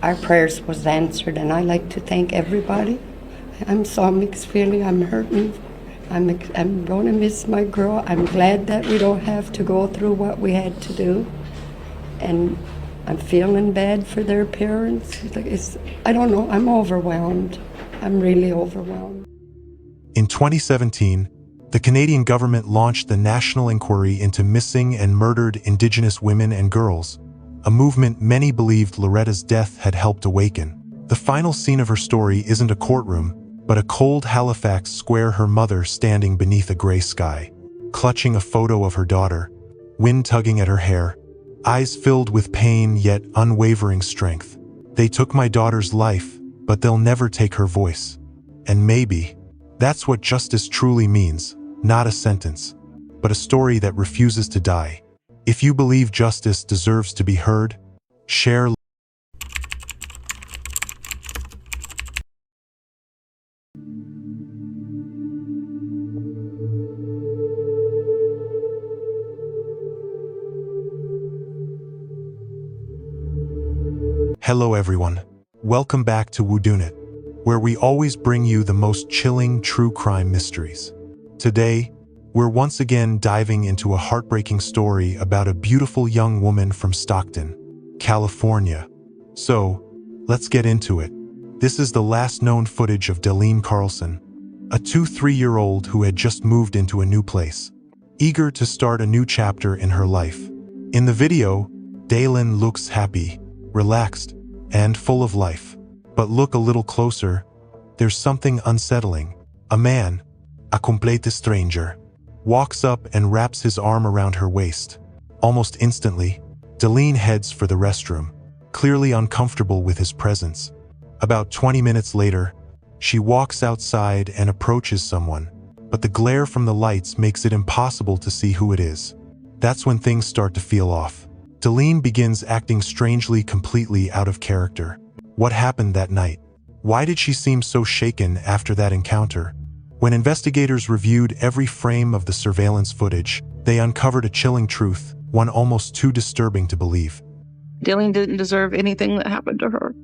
S12: our prayers was answered, and I like to thank everybody. I'm so mixed feeling. I'm hurting. I'm going to miss my girl. I'm glad that we don't have to go through what we had to do, and I'm feeling bad for their parents. I don't know. I'm overwhelmed. I'm really overwhelmed.
S1: In 2017, the Canadian government launched the National Inquiry into Missing and Murdered Indigenous Women and Girls, a movement many believed Loretta's death had helped awaken. The final scene of her story isn't a courtroom, but a cold Halifax square, her mother standing beneath a gray sky, clutching a photo of her daughter, wind tugging at her hair, eyes filled with pain yet unwavering strength. "They took my daughter's life, but they'll never take her voice." And maybe that's what justice truly means, not a sentence, but a story that refuses to die. If you believe justice deserves to be heard, share. Hello everyone. Welcome back to Whodunit, where we always bring you the most chilling true crime mysteries. Today, we're once again diving into a heartbreaking story about a beautiful young woman from Stockton, California. So, let's get into it. This is the last known footage of Dalene Carlson, a 3-year-old who had just moved into a new place, eager to start a new chapter in her life. In the video, Dalene looks happy, relaxed, and full of life. But look a little closer, there's something unsettling. A man, a complete stranger, walks up and wraps his arm around her waist. Almost instantly, Dalene heads for the restroom, clearly uncomfortable with his presence. About 20 minutes later, she walks outside and approaches someone, but the glare from the lights makes it impossible to see who it is. That's when things start to feel off. Dalene begins acting strangely, completely out of character. What happened that night? Why did she seem so shaken after that encounter? When investigators reviewed every frame of the surveillance footage, they uncovered a chilling truth, one almost too disturbing to believe.
S5: Dalene didn't deserve anything that happened to her.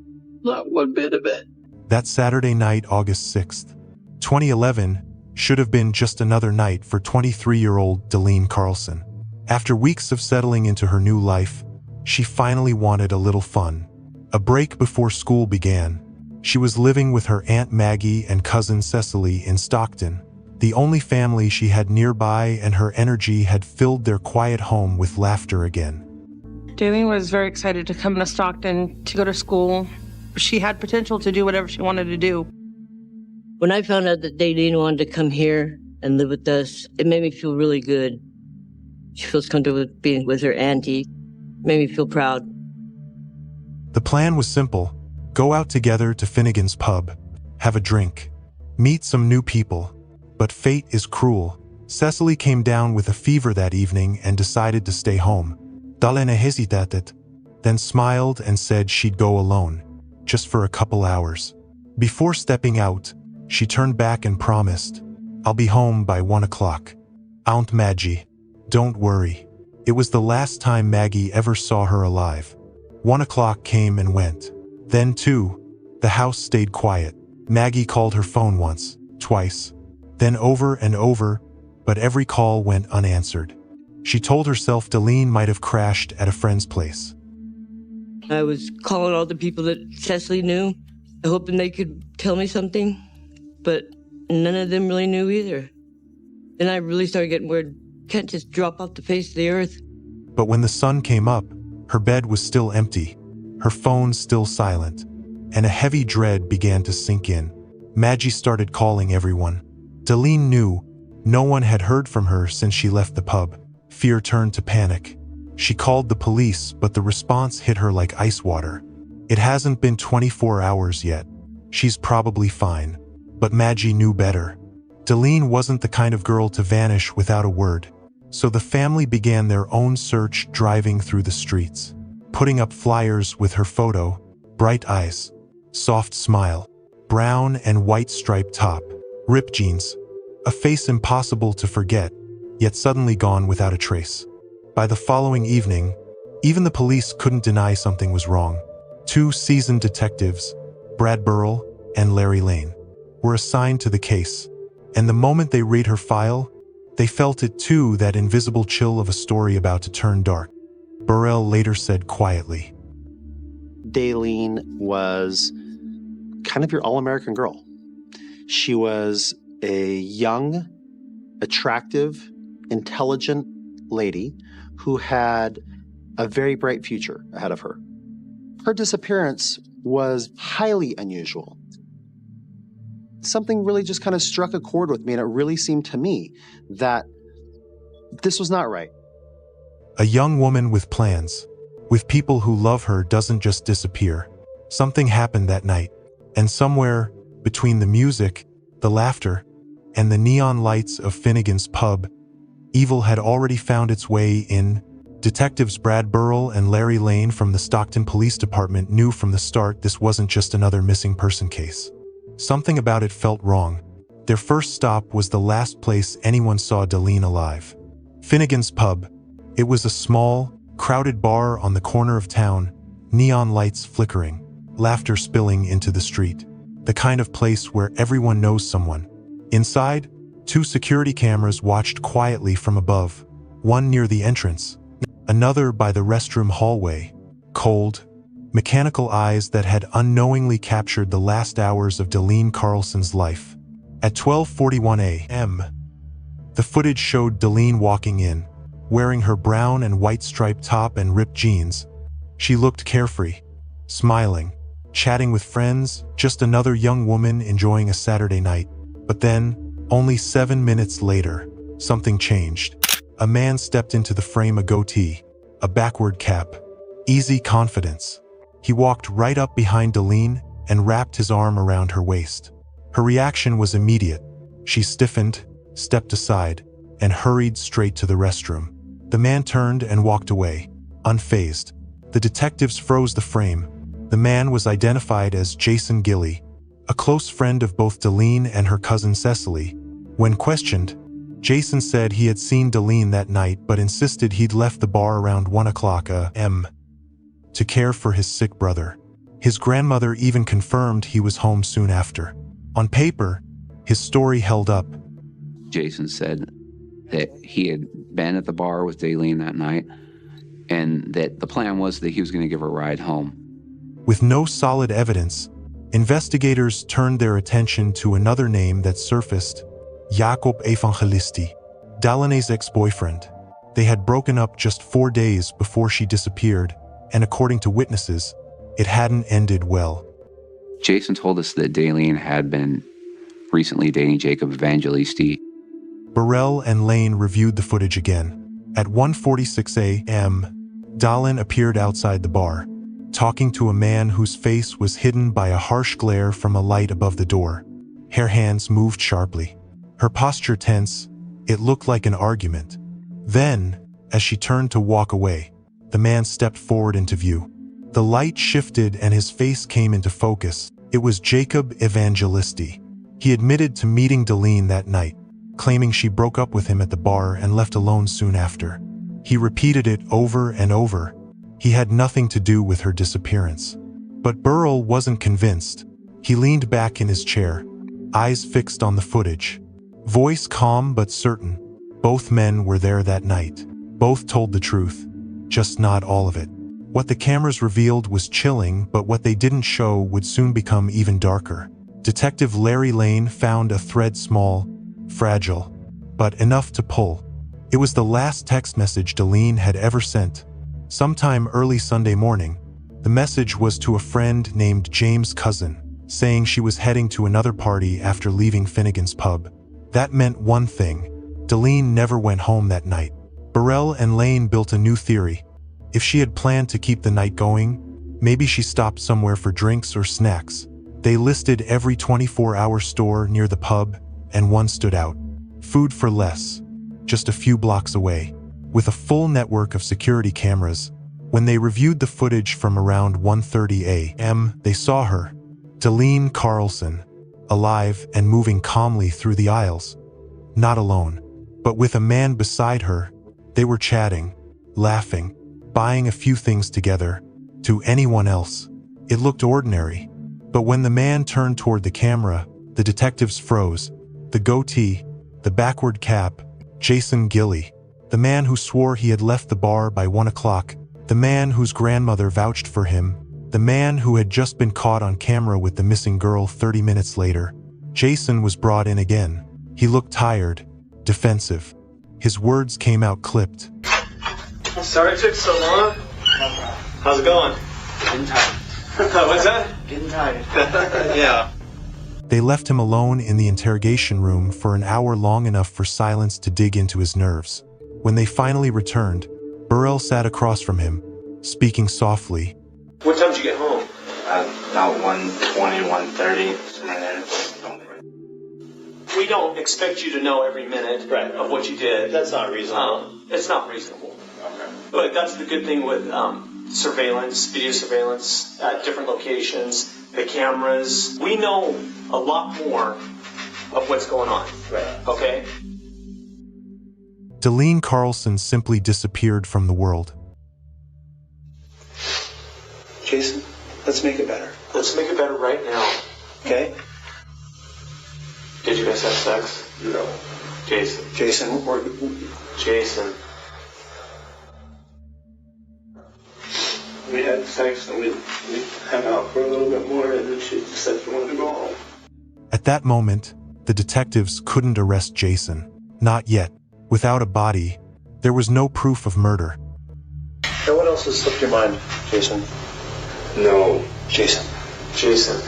S11: Not one bit of it.
S1: That Saturday night, August 6th, 2011, should have been just another night for 23-year-old Dalene Carlson. After weeks of settling into her new life, she finally wanted a little fun. A break before school began. She was living with her Aunt Maggie and cousin Cecily in Stockton, the only family she had nearby, and her energy had filled their quiet home with laughter again.
S13: Dalene was very excited to come to Stockton to go to school. She had potential to do whatever she wanted to do.
S14: When I found out that Dalene wanted to come here and live with us, it made me feel really good. She feels comfortable with being with her auntie. Made me feel proud.
S1: The plan was simple. Go out together to Finnegan's pub, have a drink, meet some new people. But fate is cruel. Cecily came down with a fever that evening and decided to stay home. Dalene hesitated, then smiled and said she'd go alone, just for a couple hours. Before stepping out, she turned back and promised, "I'll be home by 1 o'clock. Aunt Maggie, don't worry." It was the last time Maggie ever saw her alive. 1 o'clock came and went. Then, too, the house stayed quiet. Maggie called her phone once, twice, then over and over, but every call went unanswered. She told herself Dalene might have crashed at a friend's place.
S14: I was calling all the people that Cecily knew, hoping they could tell me something, but none of them really knew either. Then I really started getting worried. Can't just drop off the face of the earth.
S1: But when the sun came up, her bed was still empty, her phone still silent, and a heavy dread began to sink in. Maggie started calling everyone. Dalene knew no one had heard from her since she left the pub. Fear turned to panic. She called the police, but the response hit her like ice water. "It hasn't been 24 hours yet. She's probably fine." But Maggie knew better. Dalene wasn't the kind of girl to vanish without a word. So the family began their own search, driving through the streets, putting up flyers with her photo, bright eyes, soft smile, brown and white striped top, ripped jeans, a face impossible to forget, yet suddenly gone without a trace. By the following evening, even the police couldn't deny something was wrong. 2 seasoned detectives, Brad Burrell and Larry Lane, were assigned to the case, and the moment they read her file, they felt it too, that invisible chill of a story about to turn dark. Burrell later said quietly,
S15: Dalene was kind of your all-American girl. She was a young, attractive, intelligent lady who had a very bright future ahead of her. Her disappearance was highly unusual. Something really just kind of struck a chord with me, and it really seemed to me that this was not right.
S1: A young woman with plans, with people who love her, doesn't just disappear. Something happened that night, and somewhere between the music, the laughter, and the neon lights of Finnegan's pub, evil had already found its way in. Detectives Brad Burrell and Larry Lane from the Stockton Police Department knew from the start this wasn't just another missing person case. Something about it felt wrong. Their first stop was the last place anyone saw Dalene alive. Finnegan's pub. It was a small, crowded bar on the corner of town, neon lights flickering, laughter spilling into the street. The kind of place where everyone knows someone. Inside, 2 security cameras watched quietly from above, one near the entrance, another by the restroom hallway. Cold, mechanical eyes that had unknowingly captured the last hours of Dalene Carlson's life. At 12:41 a.m., the footage showed Dalene walking in, wearing her brown and white striped top and ripped jeans. She looked carefree, smiling, chatting with friends, just another young woman enjoying a Saturday night. But then, only 7 minutes later, something changed. A man stepped into the frame, a goatee, a backward cap, easy confidence. He walked right up behind Dalene and wrapped his arm around her waist. Her reaction was immediate. She stiffened, stepped aside, and hurried straight to the restroom. The man turned and walked away, unfazed. The detectives froze the frame. The man was identified as Jason Gilley, a close friend of both Dalene and her cousin Cecily. When questioned, Jason said he had seen Dalene that night but insisted he'd left the bar around 1 o'clock a.m. to care for his sick brother. His grandmother even confirmed he was home soon after. On paper, his story held up,
S16: Jason said that he had been at the bar with Dalene that night and that the plan was that he was going to give her a ride home.
S1: With no solid evidence, investigators turned their attention to another name that surfaced, Jacob Evangelisti, Dalene's ex-boyfriend. They had broken up just 4 days before she disappeared, and according to witnesses, it hadn't ended well.
S16: Jason told us that Dalene had been recently dating Jacob Evangelisti.
S1: Burrell and Lane reviewed the footage again. At 1:46 a.m., Dalene appeared outside the bar, talking to a man whose face was hidden by a harsh glare from a light above the door. Her hands moved sharply. Her posture tense, it looked like an argument. Then, as she turned to walk away, the man stepped forward into view. The light shifted and his face came into focus. It was Jacob Evangelisti. He admitted to meeting Dalene that night, claiming she broke up with him at the bar and left alone soon after. He repeated it over and over. He had nothing to do with her disappearance. But Burrell wasn't convinced. He leaned back in his chair, eyes fixed on the footage. Voice calm but certain. Both men were there that night. Both told the truth, just not all of it. What the cameras revealed was chilling, but what they didn't show would soon become even darker. Detective Larry Lane found a thread small, fragile, but enough to pull. It was the last text message Dalene had ever sent. Sometime early Sunday morning, the message was to a friend named James Cousin, saying she was heading to another party after leaving Finnegan's pub. That meant one thing: Dalene never went home that night. Burrell and Lane built a new theory. If she had planned to keep the night going, maybe she stopped somewhere for drinks or snacks. They listed every 24-hour store near the pub, and one stood out. Food for Less, just a few blocks away. With a full network of security cameras, when they reviewed the footage from around 1:30 a.m., they saw her, Dalene Carlson, alive and moving calmly through the aisles. Not alone, but with a man beside her. They were chatting, laughing, buying a few things together. To anyone else, it looked ordinary. But when the man turned toward the camera, the detectives froze. The goatee, the backward cap, Jason Gilly, the man who swore he had left the bar by 1 o'clock, the man whose grandmother vouched for him, the man who had just been caught on camera with the missing girl 30 minutes later. Jason was brought in again. He looked tired, defensive. His words came out clipped.
S17: Sorry it took so long. How's it going?
S18: Getting tired.
S17: What's that?
S18: Getting tired.
S17: Yeah.
S1: They left him alone in the interrogation room for an hour, long enough for silence to dig into his nerves. When they finally returned, Burrell sat across from him, speaking softly.
S17: What time did you get home?
S18: About 1:20, 1:30.
S17: We don't expect you to know every minute of what you did. That's not reasonable. It's not reasonable. Okay. But that's the good thing with surveillance, video surveillance at different locations, the cameras. We know a lot more of what's going on. Right. Okay?
S1: Dalene Carlson simply disappeared from the world.
S18: Jason, let's make it better.
S17: Let's make it better right now.
S18: Okay?
S17: Did you guys have sex?
S18: No.
S17: Jason. Jason.
S18: We had sex and we hung out for a little bit more and then she just said she wanted to go home.
S1: At that moment, the detectives couldn't arrest Jason. Not yet. Without a body, there was no proof of murder.
S17: And what else has slipped your mind, Jason?
S18: No. Jason.
S17: Jason.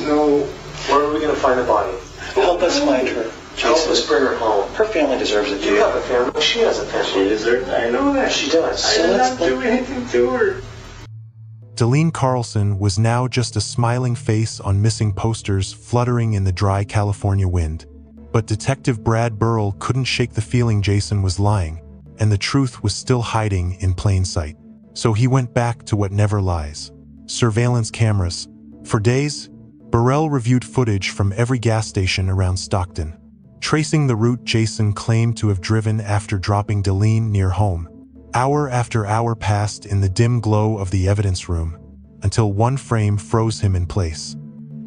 S18: No.
S17: Where are we going to find the body?
S18: Help us find her.
S17: Help us bring her home.
S18: Her family deserves it,
S17: You have a family. She has a family.
S18: She deserves it. I know that.
S17: She does.
S18: I did not do anything to her.
S1: Dalene Carlson was now just a smiling face on missing posters fluttering in the dry California wind. But Detective Brad Burrell couldn't shake the feeling Jason was lying, and the truth was still hiding in plain sight. So he went back to what never lies: surveillance cameras. For days, Burrell reviewed footage from every gas station around Stockton, tracing the route Jason claimed to have driven after dropping Dalene near home. Hour after hour passed in the dim glow of the evidence room, until one frame froze him in place.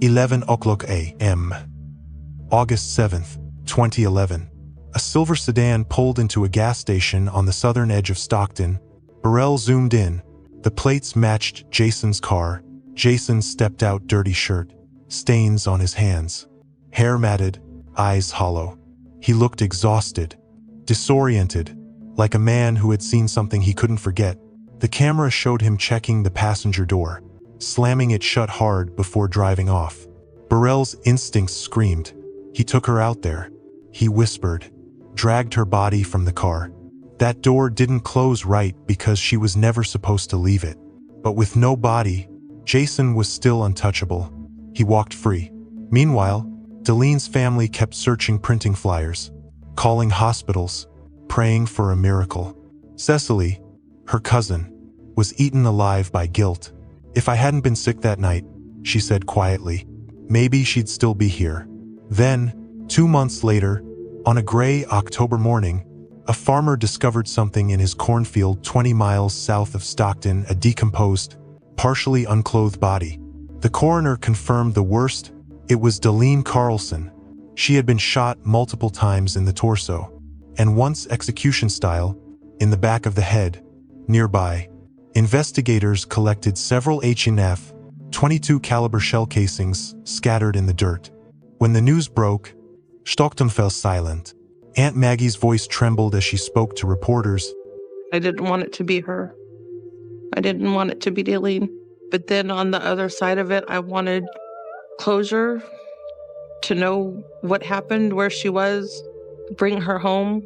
S1: 11 o'clock a.m. August 7th, 2011. A silver sedan pulled into a gas station on the southern edge of Stockton. Burrell zoomed in. The plates matched Jason's car. Jason stepped out, dirty shirt, stains on his hands, hair matted, eyes hollow. He looked exhausted, disoriented, like a man who had seen something he couldn't forget. The camera showed him checking the passenger door, slamming it shut hard before driving off. Burrell's instincts screamed. He took her out there. He whispered, dragged her body from the car. That door didn't close right because she was never supposed to leave it. But with no body, Jason was still untouchable. He walked free. Meanwhile, Dalene's family kept searching, printing flyers, calling hospitals, praying for a miracle. Cecily, her cousin, was eaten alive by guilt. If I hadn't been sick that night, she said quietly, maybe she'd still be here. Then, 2 months later, on a gray October morning, a farmer discovered something in his cornfield 20 miles south of Stockton, a decomposed, partially unclothed body. The coroner confirmed the worst. It was Dalene Carlson. She had been shot multiple times in the torso, and once execution style, in the back of the head. Nearby, investigators collected several H&F 22 caliber shell casings scattered in the dirt. When the news broke, Stockton fell silent. Aunt Maggie's voice trembled as she spoke to reporters.
S13: I didn't want it to be her. I didn't want it to be Dalene. But then on the other side of it, I wanted closure, to know what happened, where she was, bring her home.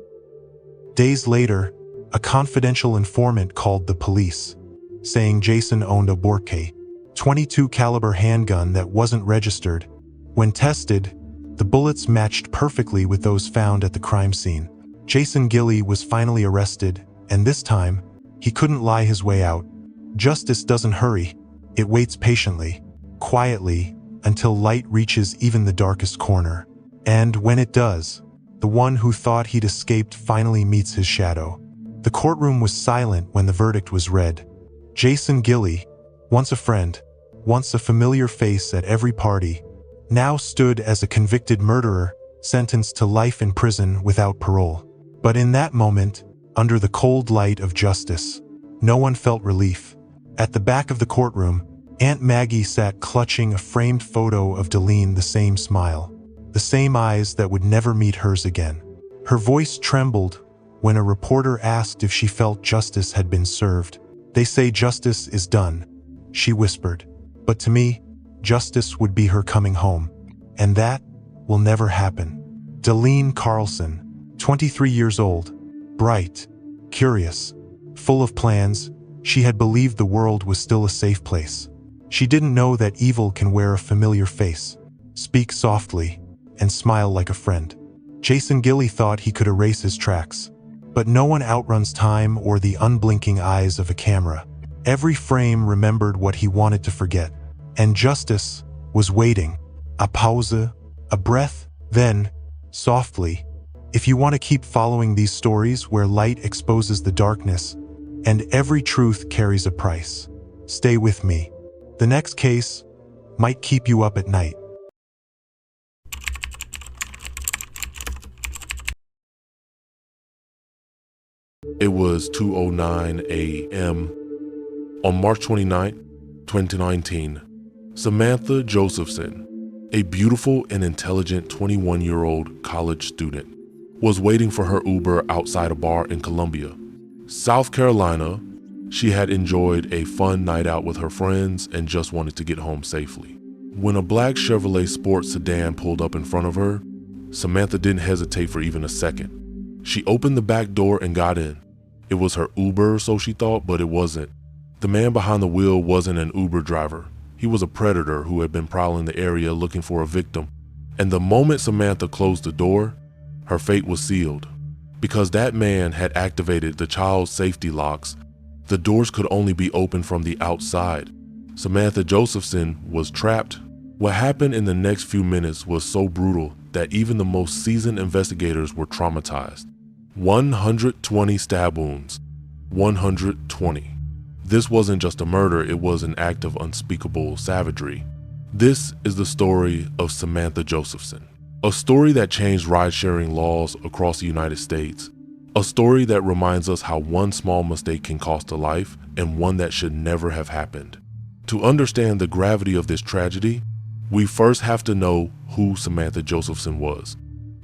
S1: Days later, a confidential informant called the police, saying Jason owned a Borke 22 caliber handgun that wasn't registered. When tested, the bullets matched perfectly with those found at the crime scene. Jason Gilley was finally arrested, and this time, he couldn't lie his way out. Justice doesn't hurry. It waits patiently, quietly, until light reaches even the darkest corner. And when it does, the one who thought he'd escaped finally meets his shadow. The courtroom was silent when the verdict was read. Jason Gilley, once a friend, once a familiar face at every party, now stood as a convicted murderer, sentenced to life in prison without parole. But in that moment, under the cold light of justice, no one felt relief. At the back of the courtroom, Aunt Maggie sat clutching a framed photo of Dalene, the same smile, the same eyes that would never meet hers again. Her voice trembled when a reporter asked if she felt justice had been served. They say justice is done, she whispered. But to me, justice would be her coming home. And that will never happen. Dalene Carlson, 23 years old, bright, curious, full of plans, she had believed the world was still a safe place. She didn't know that evil can wear a familiar face, speak softly, and smile like a friend. Jason Gilley thought he could erase his tracks. But no one outruns time or the unblinking eyes of a camera. Every frame remembered what he wanted to forget. And justice was waiting. A pause, a breath, then, softly, if you want to keep following these stories where light exposes the darkness, and every truth carries a price, stay with me. The next case might keep you up at night.
S19: It was 2:09 a.m. on March 29, 2019. Samantha Josephson, a beautiful and intelligent 21-year-old college student, was waiting for her Uber outside a bar in Columbia, South Carolina. She had enjoyed a fun night out with her friends and just wanted to get home safely. When a black Chevrolet sports sedan pulled up in front of her, Samantha didn't hesitate for even a second. She opened the back door and got in. It was her Uber, so she thought, but it wasn't. The man behind the wheel wasn't an Uber driver. He was a predator who had been prowling the area looking for a victim. And the moment Samantha closed the door, her fate was sealed. Because that man had activated the child's safety locks, the doors could only be opened from the outside. Samantha Josephson was trapped. What happened in the next few minutes was so brutal that even the most seasoned investigators were traumatized. 120 stab wounds. 120. This wasn't just a murder, it was an act of unspeakable savagery. This is the story of Samantha Josephson. A story that changed ride-sharing laws across the United States. A story that reminds us how one small mistake can cost a life and one that should never have happened. To understand the gravity of this tragedy, we first have to know who Samantha Josephson was.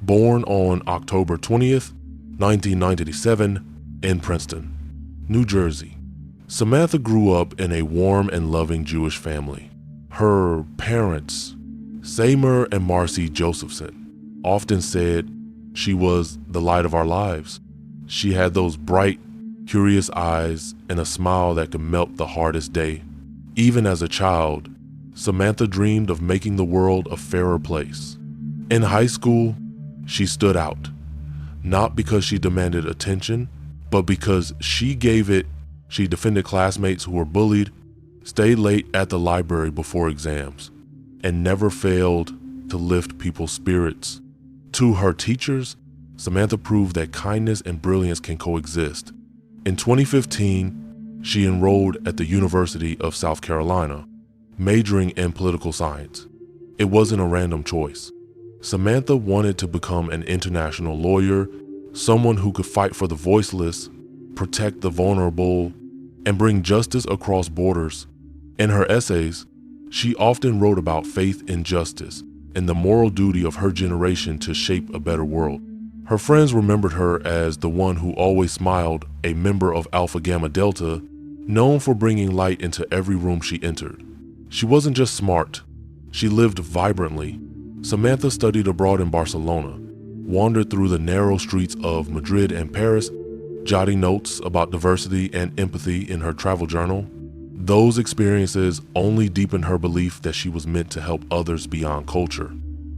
S19: Born on October 20th, 1997 in Princeton, New Jersey. Samantha grew up in a warm and loving Jewish family. Her parents, Seymour and Marcy Josephson, often said she was the light of our lives. She had those bright, curious eyes and a smile that could melt the hardest day. Even as a child, Samantha dreamed of making the world a fairer place. In high school, she stood out, not because she demanded attention, but because she gave it. She defended classmates who were bullied, stayed late at the library before exams, and never failed to lift people's spirits. To her teachers, Samantha proved that kindness and brilliance can coexist. In 2015, she enrolled at the University of South Carolina, majoring in political science. It wasn't a random choice. Samantha wanted to become an international lawyer, someone who could fight for the voiceless, protect the vulnerable, and bring justice across borders. In her essays, she often wrote about faith in justice and the moral duty of her generation to shape a better world. Her friends remembered her as the one who always smiled, a member of Alpha Gamma Delta, known for bringing light into every room she entered. She wasn't just smart, she lived vibrantly. Samantha studied abroad in Barcelona, wandered through the narrow streets of Madrid and Paris, jotting notes about diversity and empathy in her travel journal. Those experiences only deepened her belief that she was meant to help others beyond culture,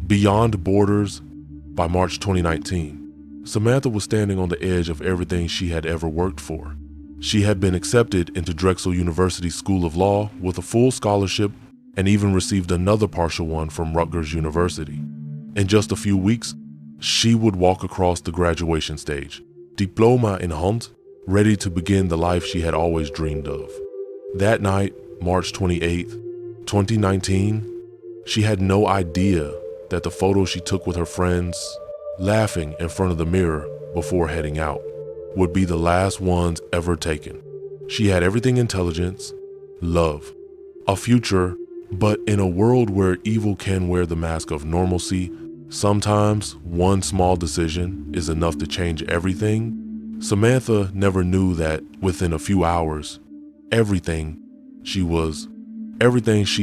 S19: beyond borders. By March 2019, Samantha was standing on the edge of everything she had ever worked for. She had been accepted into Drexel University School of Law with a full scholarship and even received another partial one from Rutgers University. In just a few weeks, she would walk across the graduation stage, diploma in hand, ready to begin the life she had always dreamed of. That night, March 28, 2019, she had no idea that the photo she took with her friends, laughing in front of the mirror before heading out, would be the last ones ever taken. She had everything: intelligence, love, a future, but in a world where evil can wear the mask of normalcy, sometimes one small decision is enough to change everything. Samantha never knew that within a few hours, everything she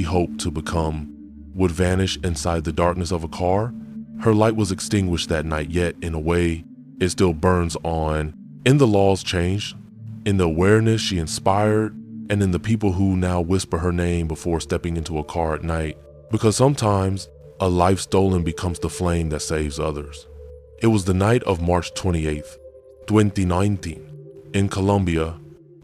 S19: hoped to become would vanish inside the darkness of a car. Her light was extinguished that night, yet in a way, it still burns on. In the laws changed, in the awareness she inspired, and in the people who now whisper her name before stepping into a car at night. Because sometimes, a life stolen becomes the flame that saves others. It was the night of March 28th, 2019, in Columbia,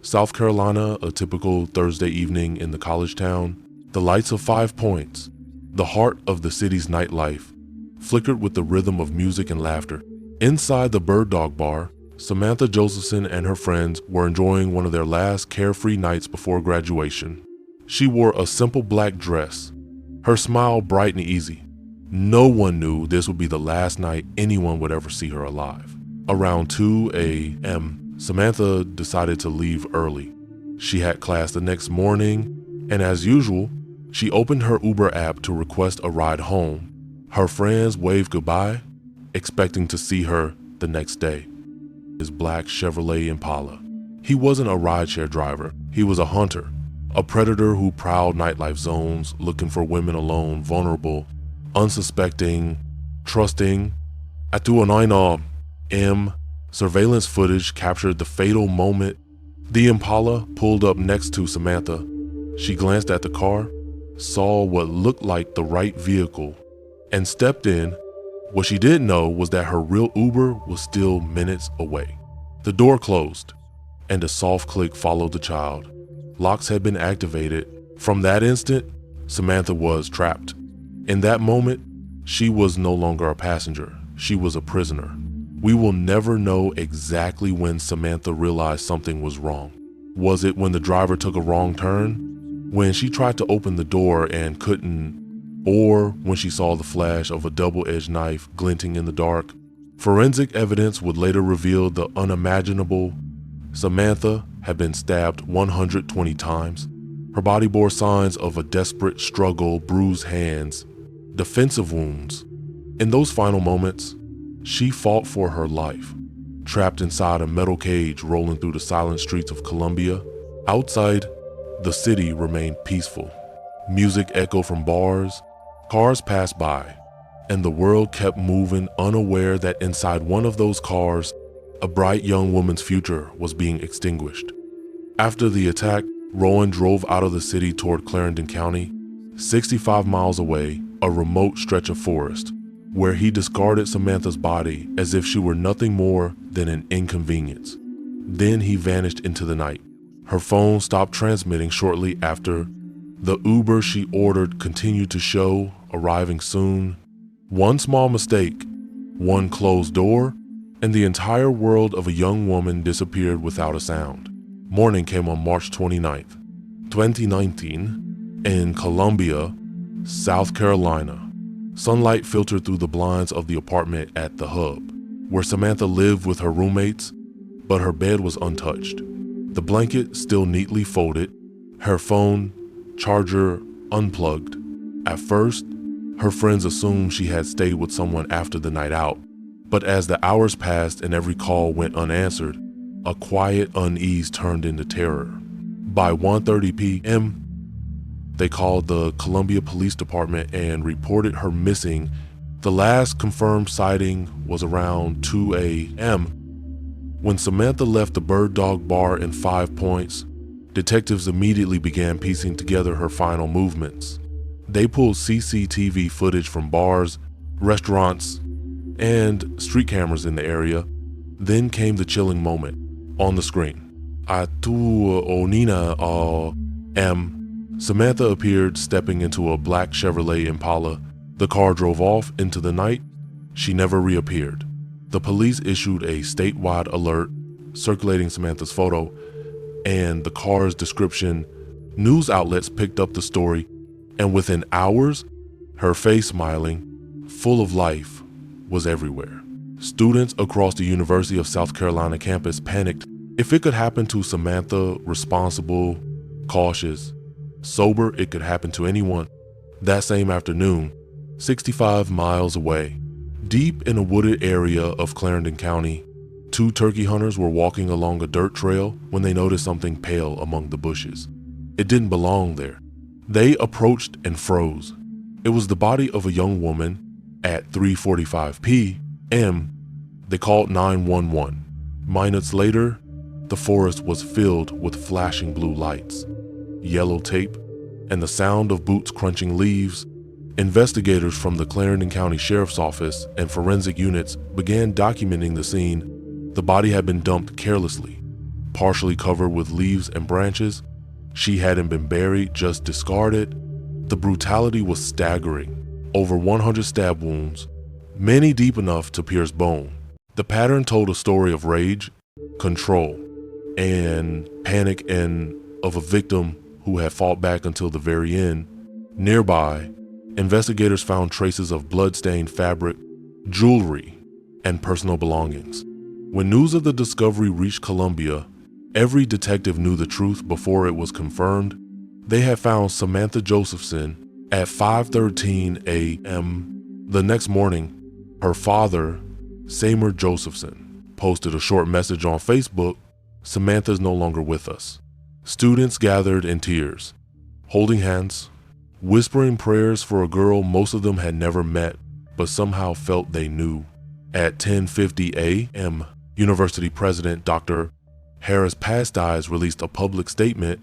S19: South Carolina, a typical Thursday evening in the college town. The lights of 5 Points, the heart of the city's nightlife, flickered with the rhythm of music and laughter. Inside the Bird Dog Bar, Samantha Josephson and her friends were enjoying one of their last carefree nights before graduation. She wore a simple black dress, her smile bright and easy. No one knew this would be the last night anyone would ever see her alive. Around 2 a.m., Samantha decided to leave early. She had class the next morning, and as usual, she opened her Uber app to request a ride home. Her friends waved goodbye, expecting to see her the next day. His black Chevrolet Impala. He wasn't a rideshare driver. He was a hunter, a predator who prowled nightlife zones, looking for women alone, vulnerable, unsuspecting, trusting. At 2:09 a.m., surveillance footage captured the fatal moment. The Impala pulled up next to Samantha. She glanced at the car, saw what looked like the right vehicle, and stepped in. What she didn't know was that her real Uber was still minutes away. The door closed, and a soft click followed the child. Locks had been activated. From that instant, Samantha was trapped. In that moment, she was no longer a passenger. She was a prisoner. We will never know exactly when Samantha realized something was wrong. Was it when the driver took a wrong turn? When she tried to open the door and couldn't? or when she saw the flash of a double-edged knife glinting in the dark. Forensic evidence would later reveal the unimaginable. Samantha had been stabbed 120 times. Her body bore signs of a desperate struggle, bruised hands, defensive wounds. In those final moments, she fought for her life, trapped inside a metal cage rolling through the silent streets of Columbia. Outside, the city remained peaceful. Music echoed from bars, cars passed by, and the world kept moving, unaware that inside one of those cars, a bright young woman's future was being extinguished. After the attack, Rowan drove out of the city toward Clarendon County, 65 miles away, a remote stretch of forest, where he discarded Samantha's body as if she were nothing more than an inconvenience. Then he vanished into the night. Her phone stopped transmitting shortly after. The Uber she ordered continued to show, arriving soon. One small mistake, one closed door, and the entire world of a young woman disappeared without a sound. Morning came on March 29th, 2019, in Columbia, South Carolina. Sunlight filtered through the blinds of the apartment at the Hub, where Samantha lived with her roommates, but her bed was untouched. The blanket still neatly folded, her phone, charger unplugged. At first, her friends assumed she had stayed with someone after the night out, but as the hours passed and every call went unanswered, a quiet unease turned into terror. By 1:30 p.m., they called the Columbia Police Department and reported her missing. The last confirmed sighting was around 2 a.m. When Samantha left the Bird Dog Bar in 5 Points, detectives immediately began piecing together her final movements. They pulled CCTV footage from bars, restaurants, and street cameras in the area. Then came the chilling moment. On the screen, Samantha appeared stepping into a black Chevrolet Impala. The car drove off into the night. She never reappeared. The police issued a statewide alert circulating Samantha's photo and the car's description. News outlets picked up the story, and within hours, her face smiling, full of life, was everywhere. Students across the University of South Carolina campus panicked. If it could happen to Samantha, responsible, cautious, sober, it could happen to anyone. That same afternoon, 65 miles away, deep in a wooded area of Clarendon County, 2 turkey hunters were walking along a dirt trail when they noticed something pale among the bushes. It didn't belong there. They approached and froze. It was the body of a young woman. At 3:45 p.m., they called 911. Minutes later, the forest was filled with flashing blue lights, yellow tape, and the sound of boots crunching leaves. Investigators from the Clarendon County Sheriff's Office and forensic units began documenting the scene. The body had been dumped carelessly, partially covered with leaves and branches. She hadn't been buried, just discarded. The brutality was staggering. Over 100 stab wounds, many deep enough to pierce bone. The pattern told a story of rage, control, and panic, and of a victim who had fought back until the very end. Nearby, investigators found traces of blood-stained fabric, jewelry, and personal belongings. When news of the discovery reached Columbia, every detective knew the truth before it was confirmed. They had found Samantha Josephson at 5:13 a.m. The next morning, her father, Seymour Josephson, posted a short message on Facebook. Samantha's no longer with us. Students gathered in tears, holding hands, whispering prayers for a girl most of them had never met, but somehow felt they knew. At 10:50 a.m., University President Dr. Harris Pastides released a public statement.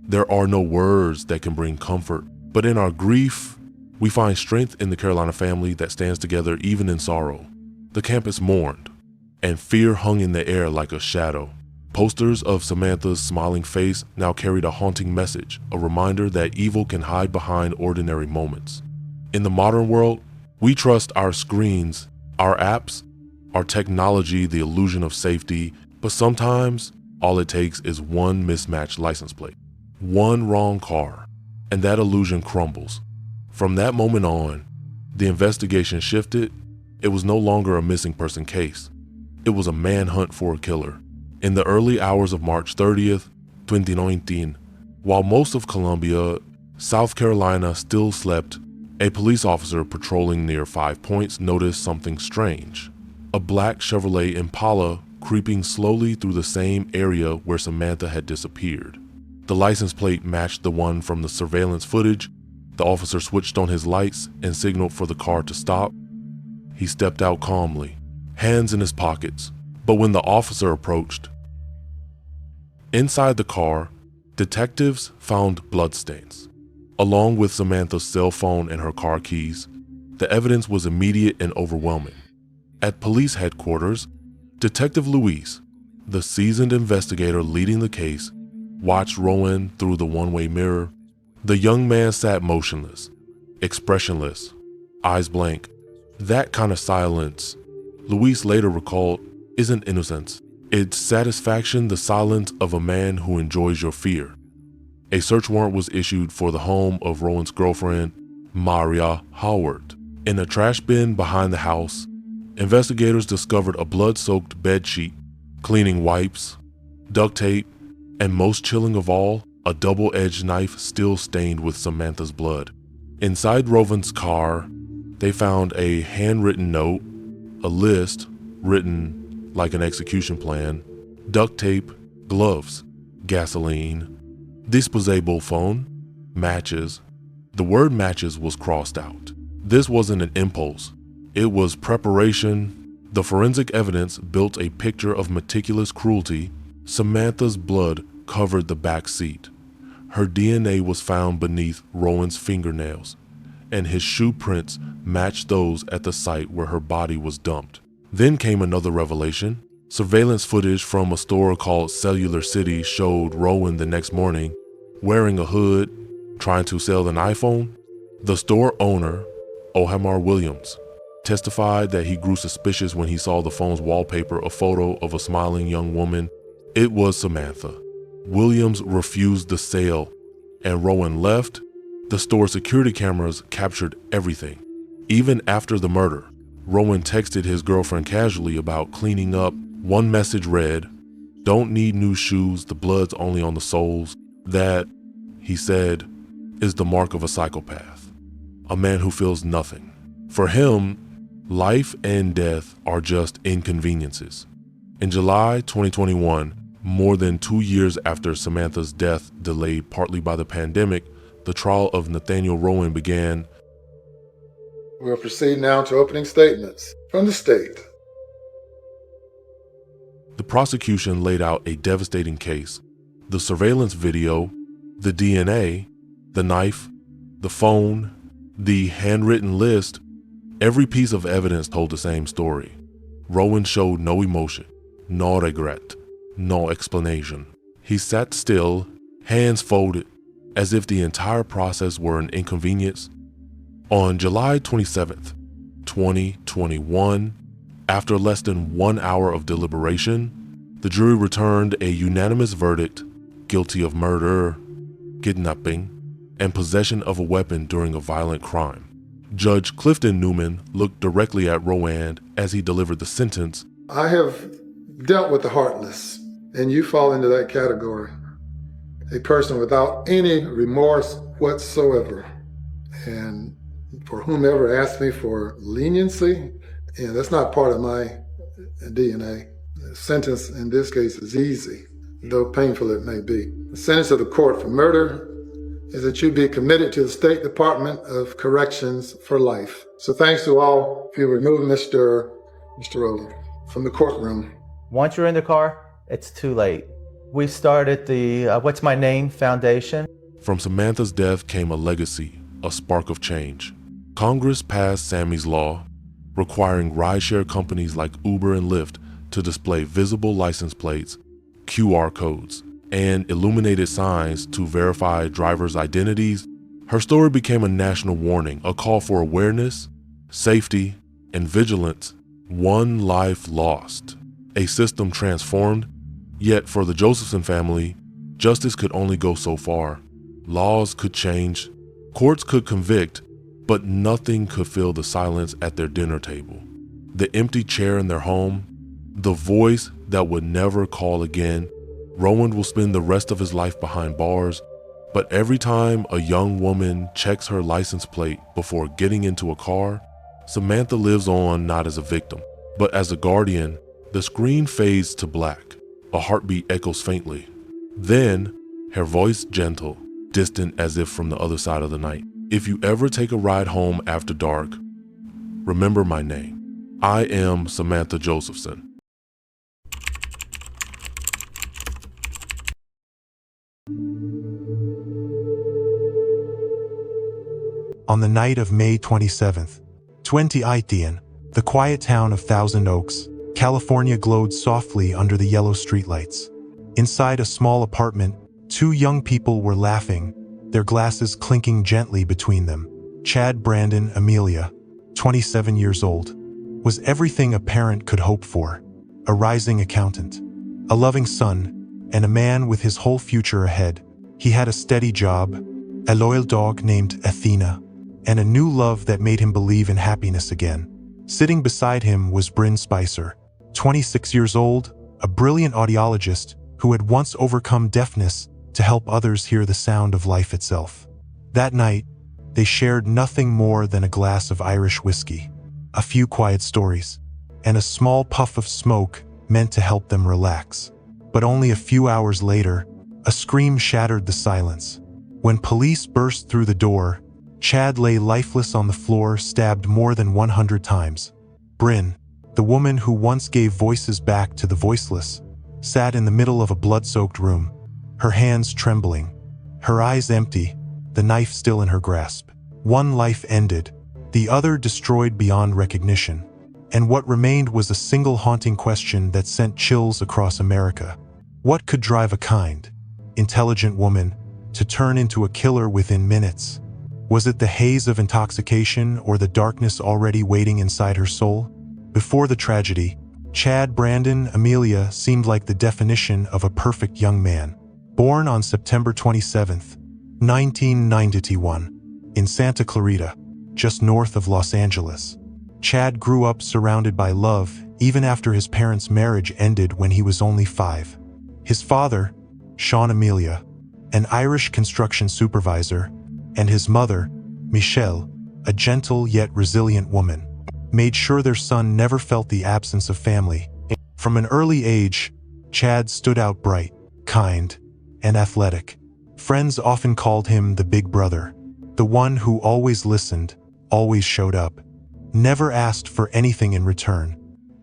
S19: There are no words that can bring comfort, but in our grief, we find strength in the Carolina family that stands together even in sorrow. The campus mourned, and fear hung in the air like a shadow. Posters of Samantha's smiling face now carried a haunting message, a reminder that evil can hide behind ordinary moments. In the modern world, we trust our screens, our apps, our technology, the illusion of safety, but sometimes all it takes is one mismatched license plate, one wrong car, and that illusion crumbles. From that moment on, the investigation shifted. It was no longer a missing person case. It was a manhunt for a killer. In the early hours of March 30th, 2019, while most of Columbia, South Carolina still slept, a police officer patrolling near 5 Points noticed something strange. A black Chevrolet Impala creeping slowly through the same area where Samantha had disappeared. The license plate matched the one from the surveillance footage. The officer switched on his lights and signaled for the car to stop. He stepped out calmly, hands in his pockets. But when the officer approached, inside the car, detectives found bloodstains, along with Samantha's cell phone and her car keys. The evidence was immediate and overwhelming. At police headquarters, Detective Louise, the seasoned investigator leading the case, watched Rowan through the one-way mirror. The young man sat motionless, expressionless, eyes blank. That kind of silence, Louise later recalled, isn't innocence. It's satisfaction, the silence of a man who enjoys your fear. A search warrant was issued for the home of Rowan's girlfriend, Maria Howard. In a trash bin behind the house, investigators discovered a blood-soaked bedsheet, cleaning wipes, duct tape, and most chilling of all, a double-edged knife still stained with Samantha's blood. Inside Rowan's car, they found a handwritten note, a list written like an execution plan, duct tape, gloves, gasoline, disposable phone, matches. The word matches was crossed out. This wasn't an impulse. It was preparation. The forensic evidence built a picture of meticulous cruelty. Samantha's blood covered the back seat. Her DNA was found beneath Rowan's fingernails, and his shoe prints matched those at the site where her body was dumped. Then came another revelation. Surveillance footage from a store called Cellular City showed Rowan the next morning wearing a hood, trying to sell an iPhone. The store owner, Ohamar Williams, testified that he grew suspicious when he saw the phone's wallpaper a photo of a smiling young woman. It was Samantha. Williams refused the sale, and Rowan left. The store security cameras captured everything. Even after the murder, Rowan texted his girlfriend casually about cleaning up. One message read, "Don't need new shoes, the blood's only on the soles." That, he said, is the mark of a psychopath, a man who feels nothing. For him, life and death are just inconveniences. In July 2021, more than 2 years after Samantha's death, delayed partly by the pandemic, the trial of Nathaniel Rowan began.
S20: We'll proceed now to opening statements from the state.
S19: The prosecution laid out a devastating case. The surveillance video, the DNA, the knife, the phone, the handwritten list, every piece of evidence told the same story. Rowan showed no emotion, no regret, no explanation. He sat still, hands folded, as if the entire process were an inconvenience. On July 27th, 2021, after less than 1 hour of deliberation, the jury returned a unanimous verdict: guilty of murder, kidnapping, and possession of a weapon during a violent crime. Judge Clifton Newman looked directly at Rowan as he delivered the sentence.
S20: I have dealt with the heartless, and you fall into that category. A person without any remorse whatsoever. And for whomever asked me for leniency, that's not part of my DNA. The sentence in this case is easy, though painful it may be. The sentence of the court for murder is that you be committed to the State Department of Corrections for life. So thanks to all. If you remove Mr. Rowland from the courtroom.
S21: Once you're in the car, it's too late. We started the What's My Name Foundation.
S19: From Samantha's death came a legacy, a spark of change. Congress passed Sammy's Law, requiring rideshare companies like Uber and Lyft to display visible license plates, QR codes, and illuminated signs to verify drivers' identities. Her story became a national warning, a call for awareness, safety, and vigilance. One life lost, a system transformed. Yet for the Josephson family, justice could only go so far. Laws could change, courts could convict, but nothing could fill the silence at their dinner table. The empty chair in their home, the voice that would never call again. Rowan will spend the rest of his life behind bars, but every time a young woman checks her license plate before getting into a car, Samantha lives on not as a victim, but as a guardian. The screen fades to black. A heartbeat echoes faintly. Then, her voice gentle, distant as if from the other side of the night. If you ever take a ride home after dark, remember my name. I am Samantha Josephson.
S1: On the night of May 27th, 2018, the quiet town of Thousand Oaks, California glowed softly under the yellow streetlights. Inside a small apartment, two young people were laughing, their glasses clinking gently between them. Chad Brandon Amelia, 27 years old, was everything a parent could hope for. A rising accountant, a loving son, and a man with his whole future ahead. He had a steady job, a loyal dog named Athena, and a new love that made him believe in happiness again. Sitting beside him was Bryn Spicer, 26 years old, a brilliant audiologist who had once overcome deafness to help others hear the sound of life itself. That night, they shared nothing more than a glass of Irish whiskey, a few quiet stories, and a small puff of smoke meant to help them relax. But only a few hours later, a scream shattered the silence. When police burst through the door, Chad lay lifeless on the floor, stabbed more than 100 times. Bryn, the woman who once gave voices back to the voiceless, sat in the middle of a blood-soaked room, her hands trembling, her eyes empty, the knife still in her grasp. One life ended, the other destroyed beyond recognition, and what remained was a single haunting question that sent chills across America. What could drive a kind, intelligent woman to turn into a killer within minutes? Was it the haze of intoxication or the darkness already waiting inside her soul? Before the tragedy, Chad Brandon Amelia seemed like the definition of a perfect young man. Born on September 27, 1991, in Santa Clarita, just north of Los Angeles, Chad grew up surrounded by love even after his parents' marriage ended when he was only 5. His father, Sean Amelia, an Irish construction supervisor, and his mother, Michelle, a gentle yet resilient woman, made sure their son never felt the absence of family. From an early age, Chad stood out bright, kind, and athletic. Friends often called him the big brother, the one who always listened, always showed up, never asked for anything in return.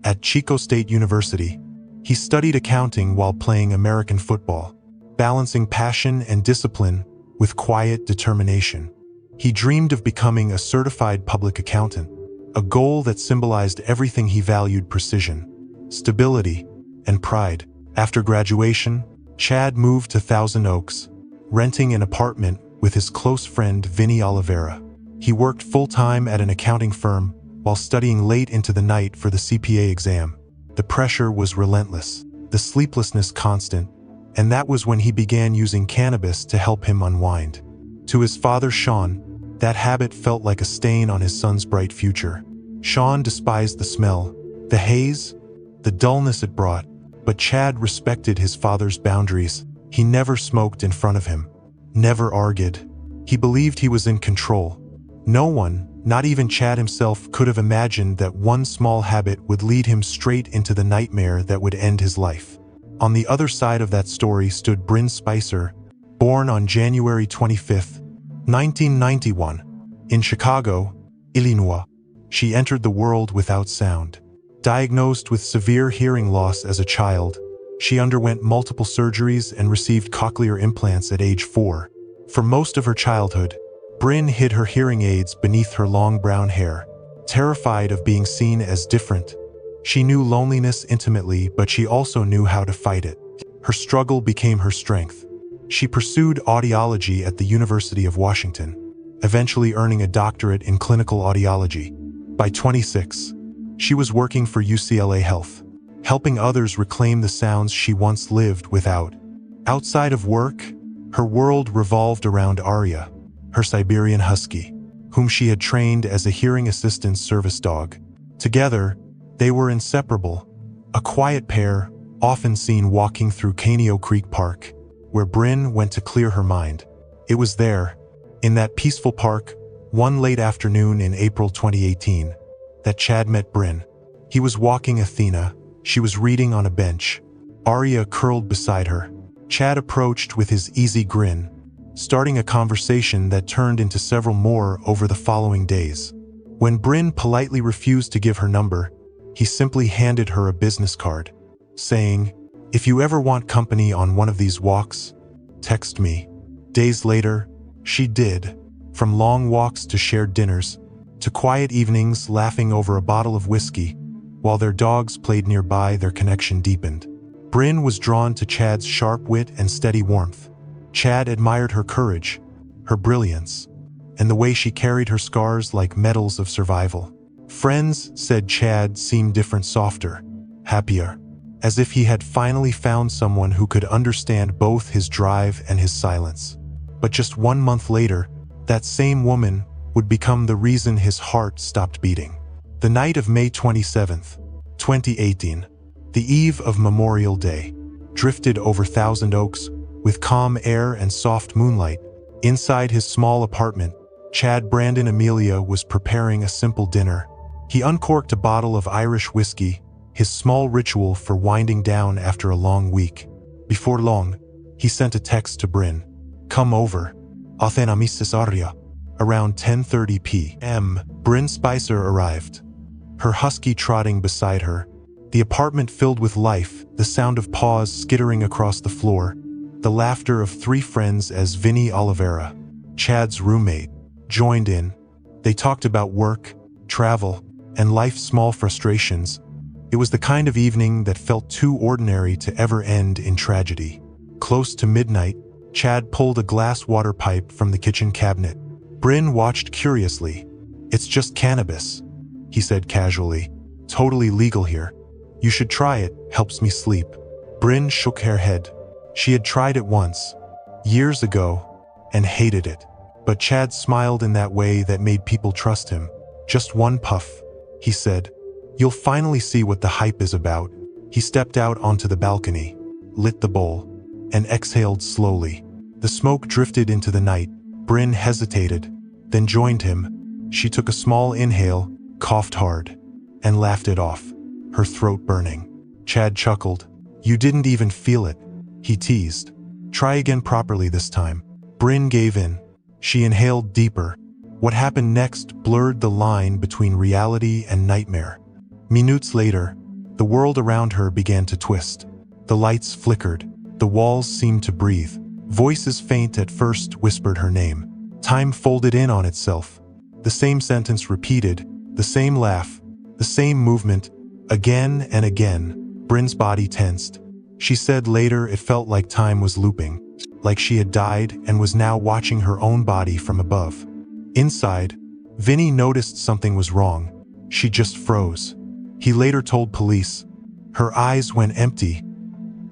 S1: At Chico State University, he studied accounting while playing American football, balancing passion and discipline with quiet determination. He dreamed of becoming a certified public accountant, a goal that symbolized everything he valued: precision, stability, and pride. After graduation, Chad moved to Thousand Oaks, renting an apartment with his close friend Vinny Oliveira. He worked full-time at an accounting firm while studying late into the night for the CPA exam. The pressure was relentless, the sleeplessness constant, and that was when he began using cannabis to help him unwind. To his father, Sean, that habit felt like a stain on his son's bright future. Sean despised the smell, the haze, the dullness it brought, but Chad respected his father's boundaries. He never smoked in front of him, never argued. He believed he was in control. No one, not even Chad himself, could have imagined that one small habit would lead him straight into the nightmare that would end his life. On the other side of that story stood Bryn Spicer, born on January 25, 1991, in Chicago, Illinois. She entered the world without sound. Diagnosed with severe hearing loss as a child, she underwent multiple surgeries and received cochlear implants at age 4. For most of her childhood, Bryn hid her hearing aids beneath her long brown hair, terrified of being seen as different. She knew loneliness intimately, but she also knew how to fight it. Her struggle became her strength. She pursued audiology at the University of Washington, eventually earning a doctorate in clinical audiology. By 26, she was working for UCLA Health, helping others reclaim the sounds she once lived without. Outside of work, her world revolved around Arya, her Siberian husky, whom she had trained as a hearing assistance service dog. Together, they were inseparable, a quiet pair often seen walking through Canio Creek Park, where Bryn went to clear her mind. It was there, in that peaceful park, one late afternoon in April 2018, that Chad met Bryn. He was walking Athena. She was reading on a bench, Aria curled beside her. Chad approached with his easy grin, starting a conversation that turned into several more over the following days. When Bryn politely refused to give her number, he simply handed her a business card, saying, "If you ever want company on one of these walks, text me." Days later, she did, from long walks to shared dinners, to quiet evenings laughing over a bottle of whiskey. While their dogs played nearby, their connection deepened. Bryn was drawn to Chad's sharp wit and steady warmth. Chad admired her courage, her brilliance, and the way she carried her scars like medals of survival. Friends said Chad seemed different, softer, happier, as if he had finally found someone who could understand both his drive and his silence. But just 1 month later, that same woman would become the reason his heart stopped beating. The night of May 27th, 2018, the eve of Memorial Day, drifted over Thousand Oaks with calm air and soft moonlight. Inside his small apartment, Chad Brandon Amelia was preparing a simple dinner. He uncorked a bottle of Irish whiskey, his small ritual for winding down after a long week. Before long, he sent a text to Bryn. "Come over. Athena Mrs. Aria." Around 10:30 p.m., Bryn Spicer arrived, her husky trotting beside her. The apartment filled with life, the sound of paws skittering across the floor, the laughter of 3 friends as Vinny Oliveira, Chad's roommate, joined in. They talked about work, travel, and life's small frustrations. It was the kind of evening that felt too ordinary to ever end in tragedy. Close to midnight, Chad pulled a glass water pipe from the kitchen cabinet. Bryn watched curiously. "It's just cannabis," he said casually. "Totally legal here. You should try it, helps me sleep." Bryn shook her head. She had tried it once, years ago, and hated it. But Chad smiled in that way that made people trust him. "Just one puff," he said. "You'll finally see what the hype is about." He stepped out onto the balcony, lit the bowl, and exhaled slowly. The smoke drifted into the night. Bryn hesitated, then joined him. She took a small inhale, coughed hard, and laughed it off, her throat burning. Chad chuckled. "You didn't even feel it," he teased. "Try again properly this time." Bryn gave in. She inhaled deeper. What happened next blurred the line between reality and nightmare. Minutes later, the world around her began to twist. The lights flickered. The walls seemed to breathe. Voices faint at first whispered her name. Time folded in on itself. The same sentence repeated, the same laugh, the same movement, again and again. Bryn's body tensed. She said later it felt like time was looping, like she had died and was now watching her own body from above. Inside, Vinny noticed something was wrong. She just froze. He later told police. Her eyes went empty,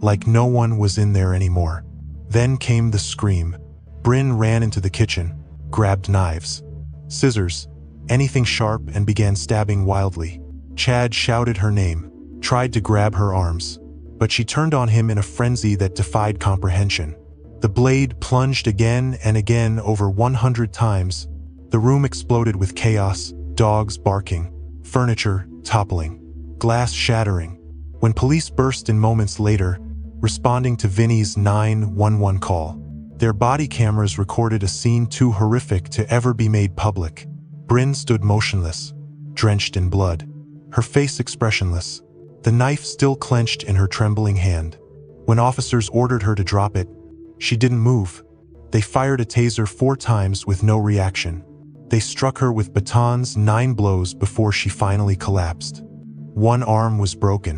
S1: like no one was in there anymore. Then came the scream. Bryn ran into the kitchen, grabbed knives, scissors, anything sharp, and began stabbing wildly. Chad shouted her name, tried to grab her arms, but she turned on him in a frenzy that defied comprehension. The blade plunged again and again over 100 times. The room exploded with chaos, dogs barking, furniture toppling, glass shattering. When police burst in moments later, responding to Vinny's 911 call, their body cameras recorded a scene too horrific to ever be made public. Bryn stood motionless, drenched in blood, her face expressionless, the knife still clenched in her trembling hand. When officers ordered her to drop it, she didn't move. They fired a taser 4 times with no reaction. They struck her with batons 9 blows before she finally collapsed. One arm was broken,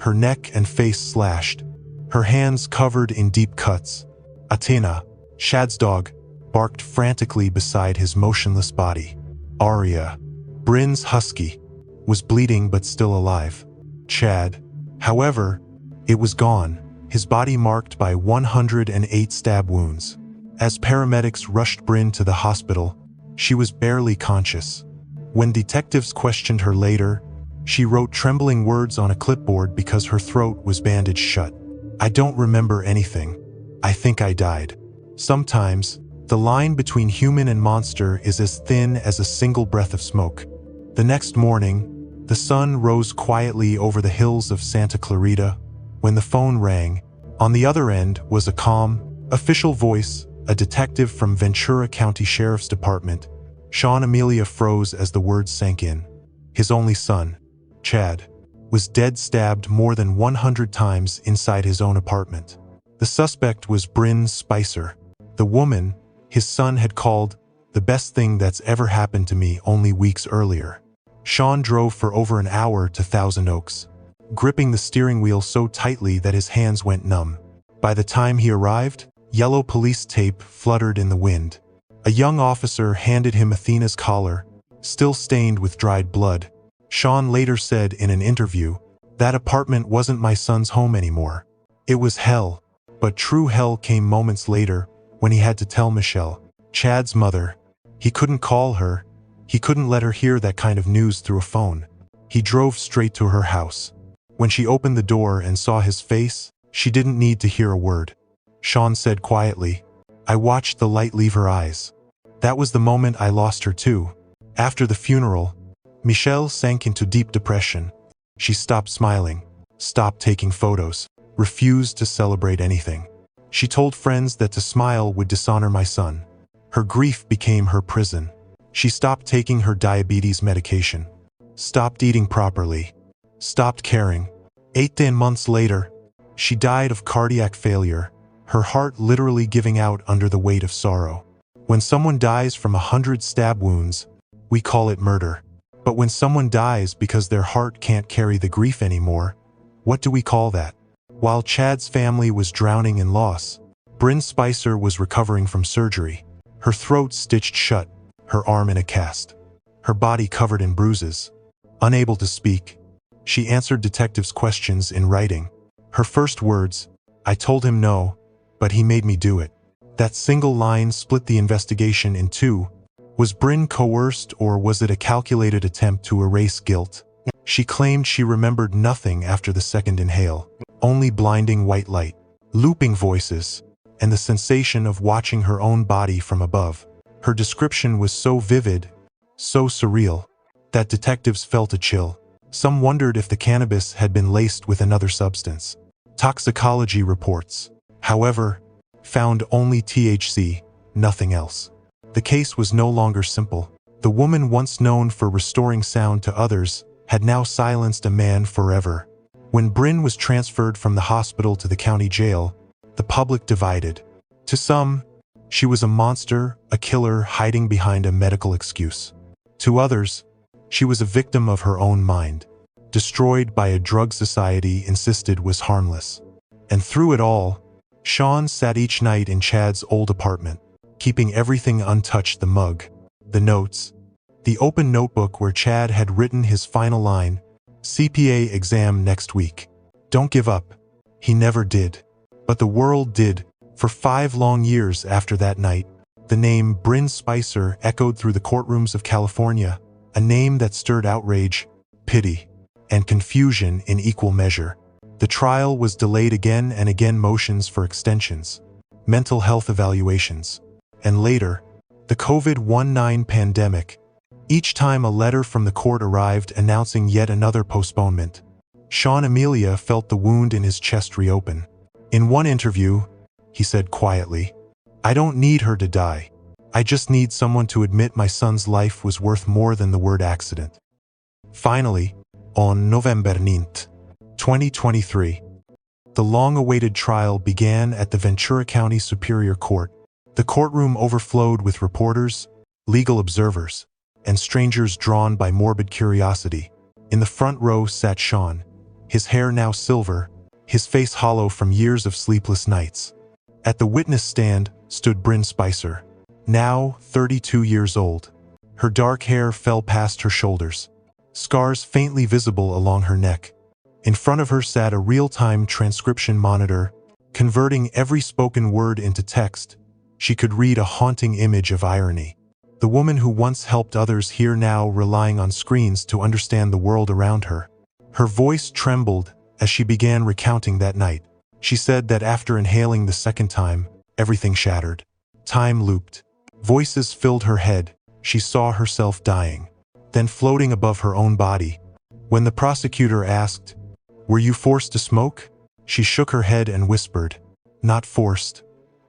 S1: her neck and face slashed, her hands covered in deep cuts. Athena, Chad's dog, barked frantically beside his motionless body. Aria, Bryn's husky, was bleeding but still alive. Chad, however, it was gone, his body marked by 108 stab wounds. As paramedics rushed Bryn to the hospital, She was barely conscious. When detectives questioned her later, she wrote trembling words on a clipboard because her throat was bandaged shut. "I don't remember anything. I think I died." Sometimes, the line between human and monster is as thin as a single breath of smoke. The next morning, the sun rose quietly over the hills of Santa Clarita. When the phone rang, on the other end was a calm, official voice, a detective from Ventura County Sheriff's Department. Sean Amelia froze as the words sank in. His only son, Chad, was dead, stabbed more than 100 times inside his own apartment. The suspect was Bryn Spicer, the woman his son had called the best thing that's ever happened to me only weeks earlier. Sean drove for over an hour to Thousand Oaks, gripping the steering wheel so tightly that his hands went numb. By the time he arrived, yellow police tape fluttered in the wind. A young officer handed him Athena's collar, still stained with dried blood. Sean later said in an interview, "That apartment wasn't my son's home anymore. It was hell." But true hell came moments later, when he had to tell Michelle, Chad's mother. He couldn't call her. He couldn't let her hear that kind of news through a phone. He drove straight to her house. When she opened the door and saw his face, she didn't need to hear a word. Sean said quietly, "I watched the light leave her eyes. That was the moment I lost her too." After the funeral, Michelle sank into deep depression. She stopped smiling, stopped taking photos, refused to celebrate anything. She told friends that to smile would dishonor my son. Her grief became her prison. She stopped taking her diabetes medication, stopped eating properly, stopped caring. 18 months later, she died of cardiac failure, her heart literally giving out under the weight of sorrow. When someone dies from 100 stab wounds, we call it murder. But when someone dies because their heart can't carry the grief anymore, what do we call that? While Chad's family was drowning in loss, Bryn Spicer was recovering from surgery, her throat stitched shut, her arm in a cast, her body covered in bruises. Unable to speak, she answered detectives' questions in writing. Her first words, "I told him no, but he made me do it." That single line split the investigation in two. Was Bryn coerced, or was it a calculated attempt to erase guilt? She claimed she remembered nothing after the second inhale, only blinding white light, looping voices, and the sensation of watching her own body from above. Her description was so vivid, so surreal, that detectives felt a chill. Some wondered if the cannabis had been laced with another substance. Toxicology reports, however, found only THC, nothing else. The case was no longer simple. The woman once known for restoring sound to others had now silenced a man forever. When Bryn was transferred from the hospital to the county jail, the public divided. To some, she was a monster, a killer hiding behind a medical excuse. To others, she was a victim of her own mind, destroyed by a drug society insisted was harmless. And through it all, Sean sat each night in Chad's old apartment, keeping everything untouched: the mug, the notes, the open notebook where Chad had written his final line, "CPA exam next week. Don't give up." He never did. But the world did. For 5 long years after that night, the name Bryn Spicer echoed through the courtrooms of California, a name that stirred outrage, pity, and confusion in equal measure. The trial was delayed again and again, motions for extensions, mental health evaluations, and later, the COVID-19 pandemic. Each time a letter from the court arrived announcing yet another postponement, Sean Amelia felt the wound in his chest reopen. In one interview, he said quietly, "I don't need her to die. I just need someone to admit my son's life was worth more than the word accident." Finally, on November 9th, 2023, the long-awaited trial began at the Ventura County Superior Court. The courtroom overflowed with reporters, legal observers, and strangers drawn by morbid curiosity. In the front row sat Sean, his hair now silver, his face hollow from years of sleepless nights. At the witness stand stood Bryn Spicer, now 32 years old. Her dark hair fell past her shoulders, scars faintly visible along her neck. In front of her sat a real-time transcription monitor, converting every spoken word into text. She could read a haunting image of irony. The woman who once helped others here now relying on screens to understand the world around her. Her voice trembled as she began recounting that night. She said that after inhaling the second time, everything shattered. Time looped. Voices filled her head. She saw herself dying, then floating above her own body. When the prosecutor asked, "Were you forced to smoke?" she shook her head and whispered, "Not forced.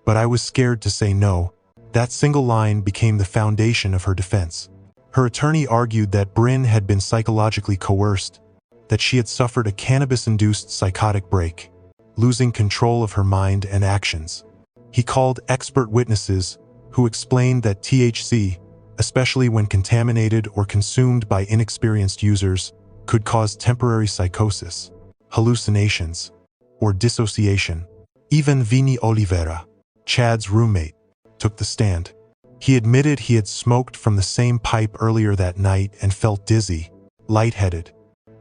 S1: But I was scared to say no." That single line became the foundation of her defense. Her attorney argued that Bryn had been psychologically coerced, that she had suffered a cannabis-induced psychotic break, losing control of her mind and actions. He called expert witnesses who explained that THC, especially when contaminated or consumed by inexperienced users, could cause temporary psychosis, hallucinations, or dissociation. Even Vinny Oliveira, Chad's roommate, took the stand. He admitted he had smoked from the same pipe earlier that night and felt dizzy, lightheaded,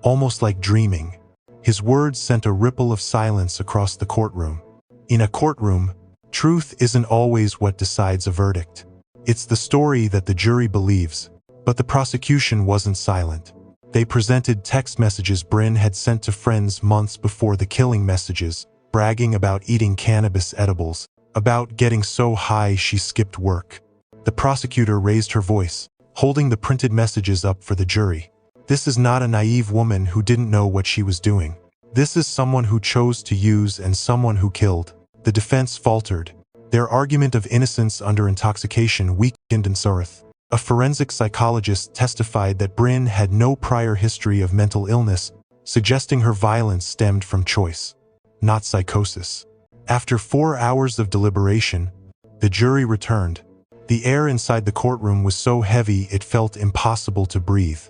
S1: almost like dreaming. His words sent a ripple of silence across the courtroom. In a courtroom, truth isn't always what decides a verdict. It's the story that the jury believes. But the prosecution wasn't silent. They presented text messages Bryn had sent to friends months before the killing, messages bragging about eating cannabis edibles, about getting so high she skipped work. The prosecutor raised her voice, holding the printed messages up for the jury. This is not a naive woman who didn't know what she was doing. This is someone who chose to use and someone who killed. The defense faltered. Their argument of innocence under intoxication weakened in Surth. A forensic psychologist testified that Bryn had no prior history of mental illness, suggesting her violence stemmed from choice, not psychosis. After 4 hours of deliberation, the jury returned. The air inside the courtroom was so heavy it felt impossible to breathe.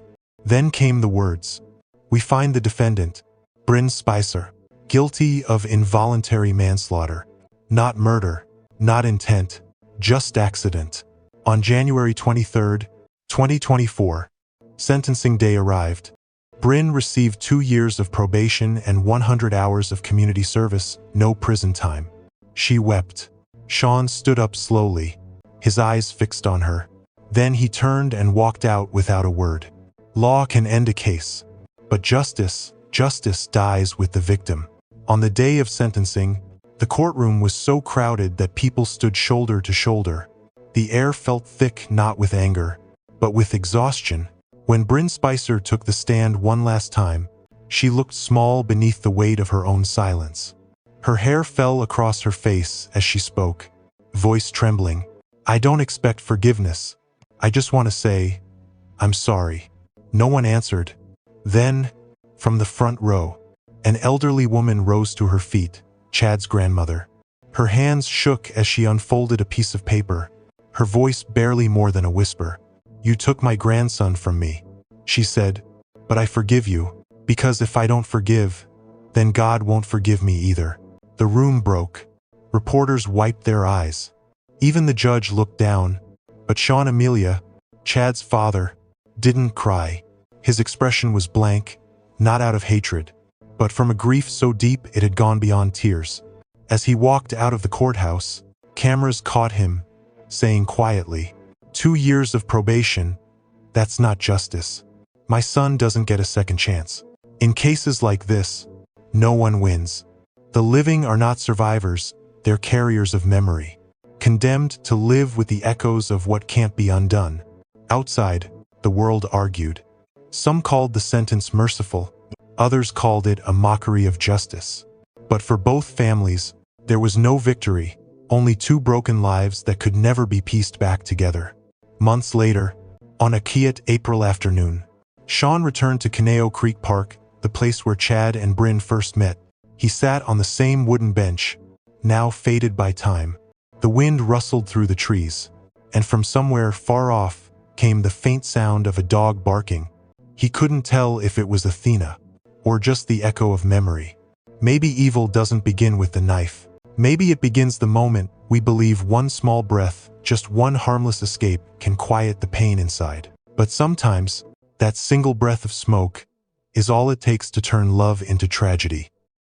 S1: Then came the words. "We find the defendant, Bryn Spicer, guilty of involuntary manslaughter. Not murder, not intent, just accident." On January 23, 2024, sentencing day arrived. Bryn received 2 years of probation and 100 hours of community service, no prison time. She wept. Sean stood up slowly, his eyes fixed on her. Then he turned and walked out without a word. Law can end a case, but justice dies with the victim. On the day of sentencing, the courtroom was so crowded that people stood shoulder to shoulder. The air felt thick not with anger, but with exhaustion. When Bryn Spicer took the stand one last time, she looked small beneath the weight of her own silence. Her hair fell across her face as she spoke, voice trembling. "I don't expect forgiveness. I just want to say, I'm sorry." No one answered. Then, from the front row, an elderly woman rose to her feet, Chad's grandmother. Her hands shook as she unfolded a piece of paper, her voice barely more than a whisper. "You took my grandson from me," she said, "but I forgive you, because if I don't forgive, then God won't forgive me either." The room broke. Reporters wiped their eyes. Even the judge looked down, but Sean Amelia, Chad's father, didn't cry. His expression was blank, not out of hatred, but from a grief so deep it had gone beyond tears. As he walked out of the courthouse, cameras caught him, saying quietly, "2 years of probation, that's not justice. My son doesn't get a second chance." In cases like this, no one wins. The living are not survivors, they're carriers of memory, condemned to live with the echoes of what can't be undone. Outside, the world argued. Some called the sentence merciful, others called it a mockery of justice. But for both families, there was no victory, only 2 broken lives that could never be pieced back together. Months later, on a quiet April afternoon, Sean returned to Caneo Creek Park, the place where Chad and Bryn first met. He sat on the same wooden bench, now faded by time. The wind rustled through the trees, and from somewhere far off came the faint sound of a dog barking. He couldn't tell if it was Athena, or just the echo of memory. Maybe evil doesn't begin with the knife. Maybe it begins the moment we believe one small breath, just one harmless escape, can quiet the pain inside. But sometimes, that single breath of smoke is all it takes to turn love into tragedy.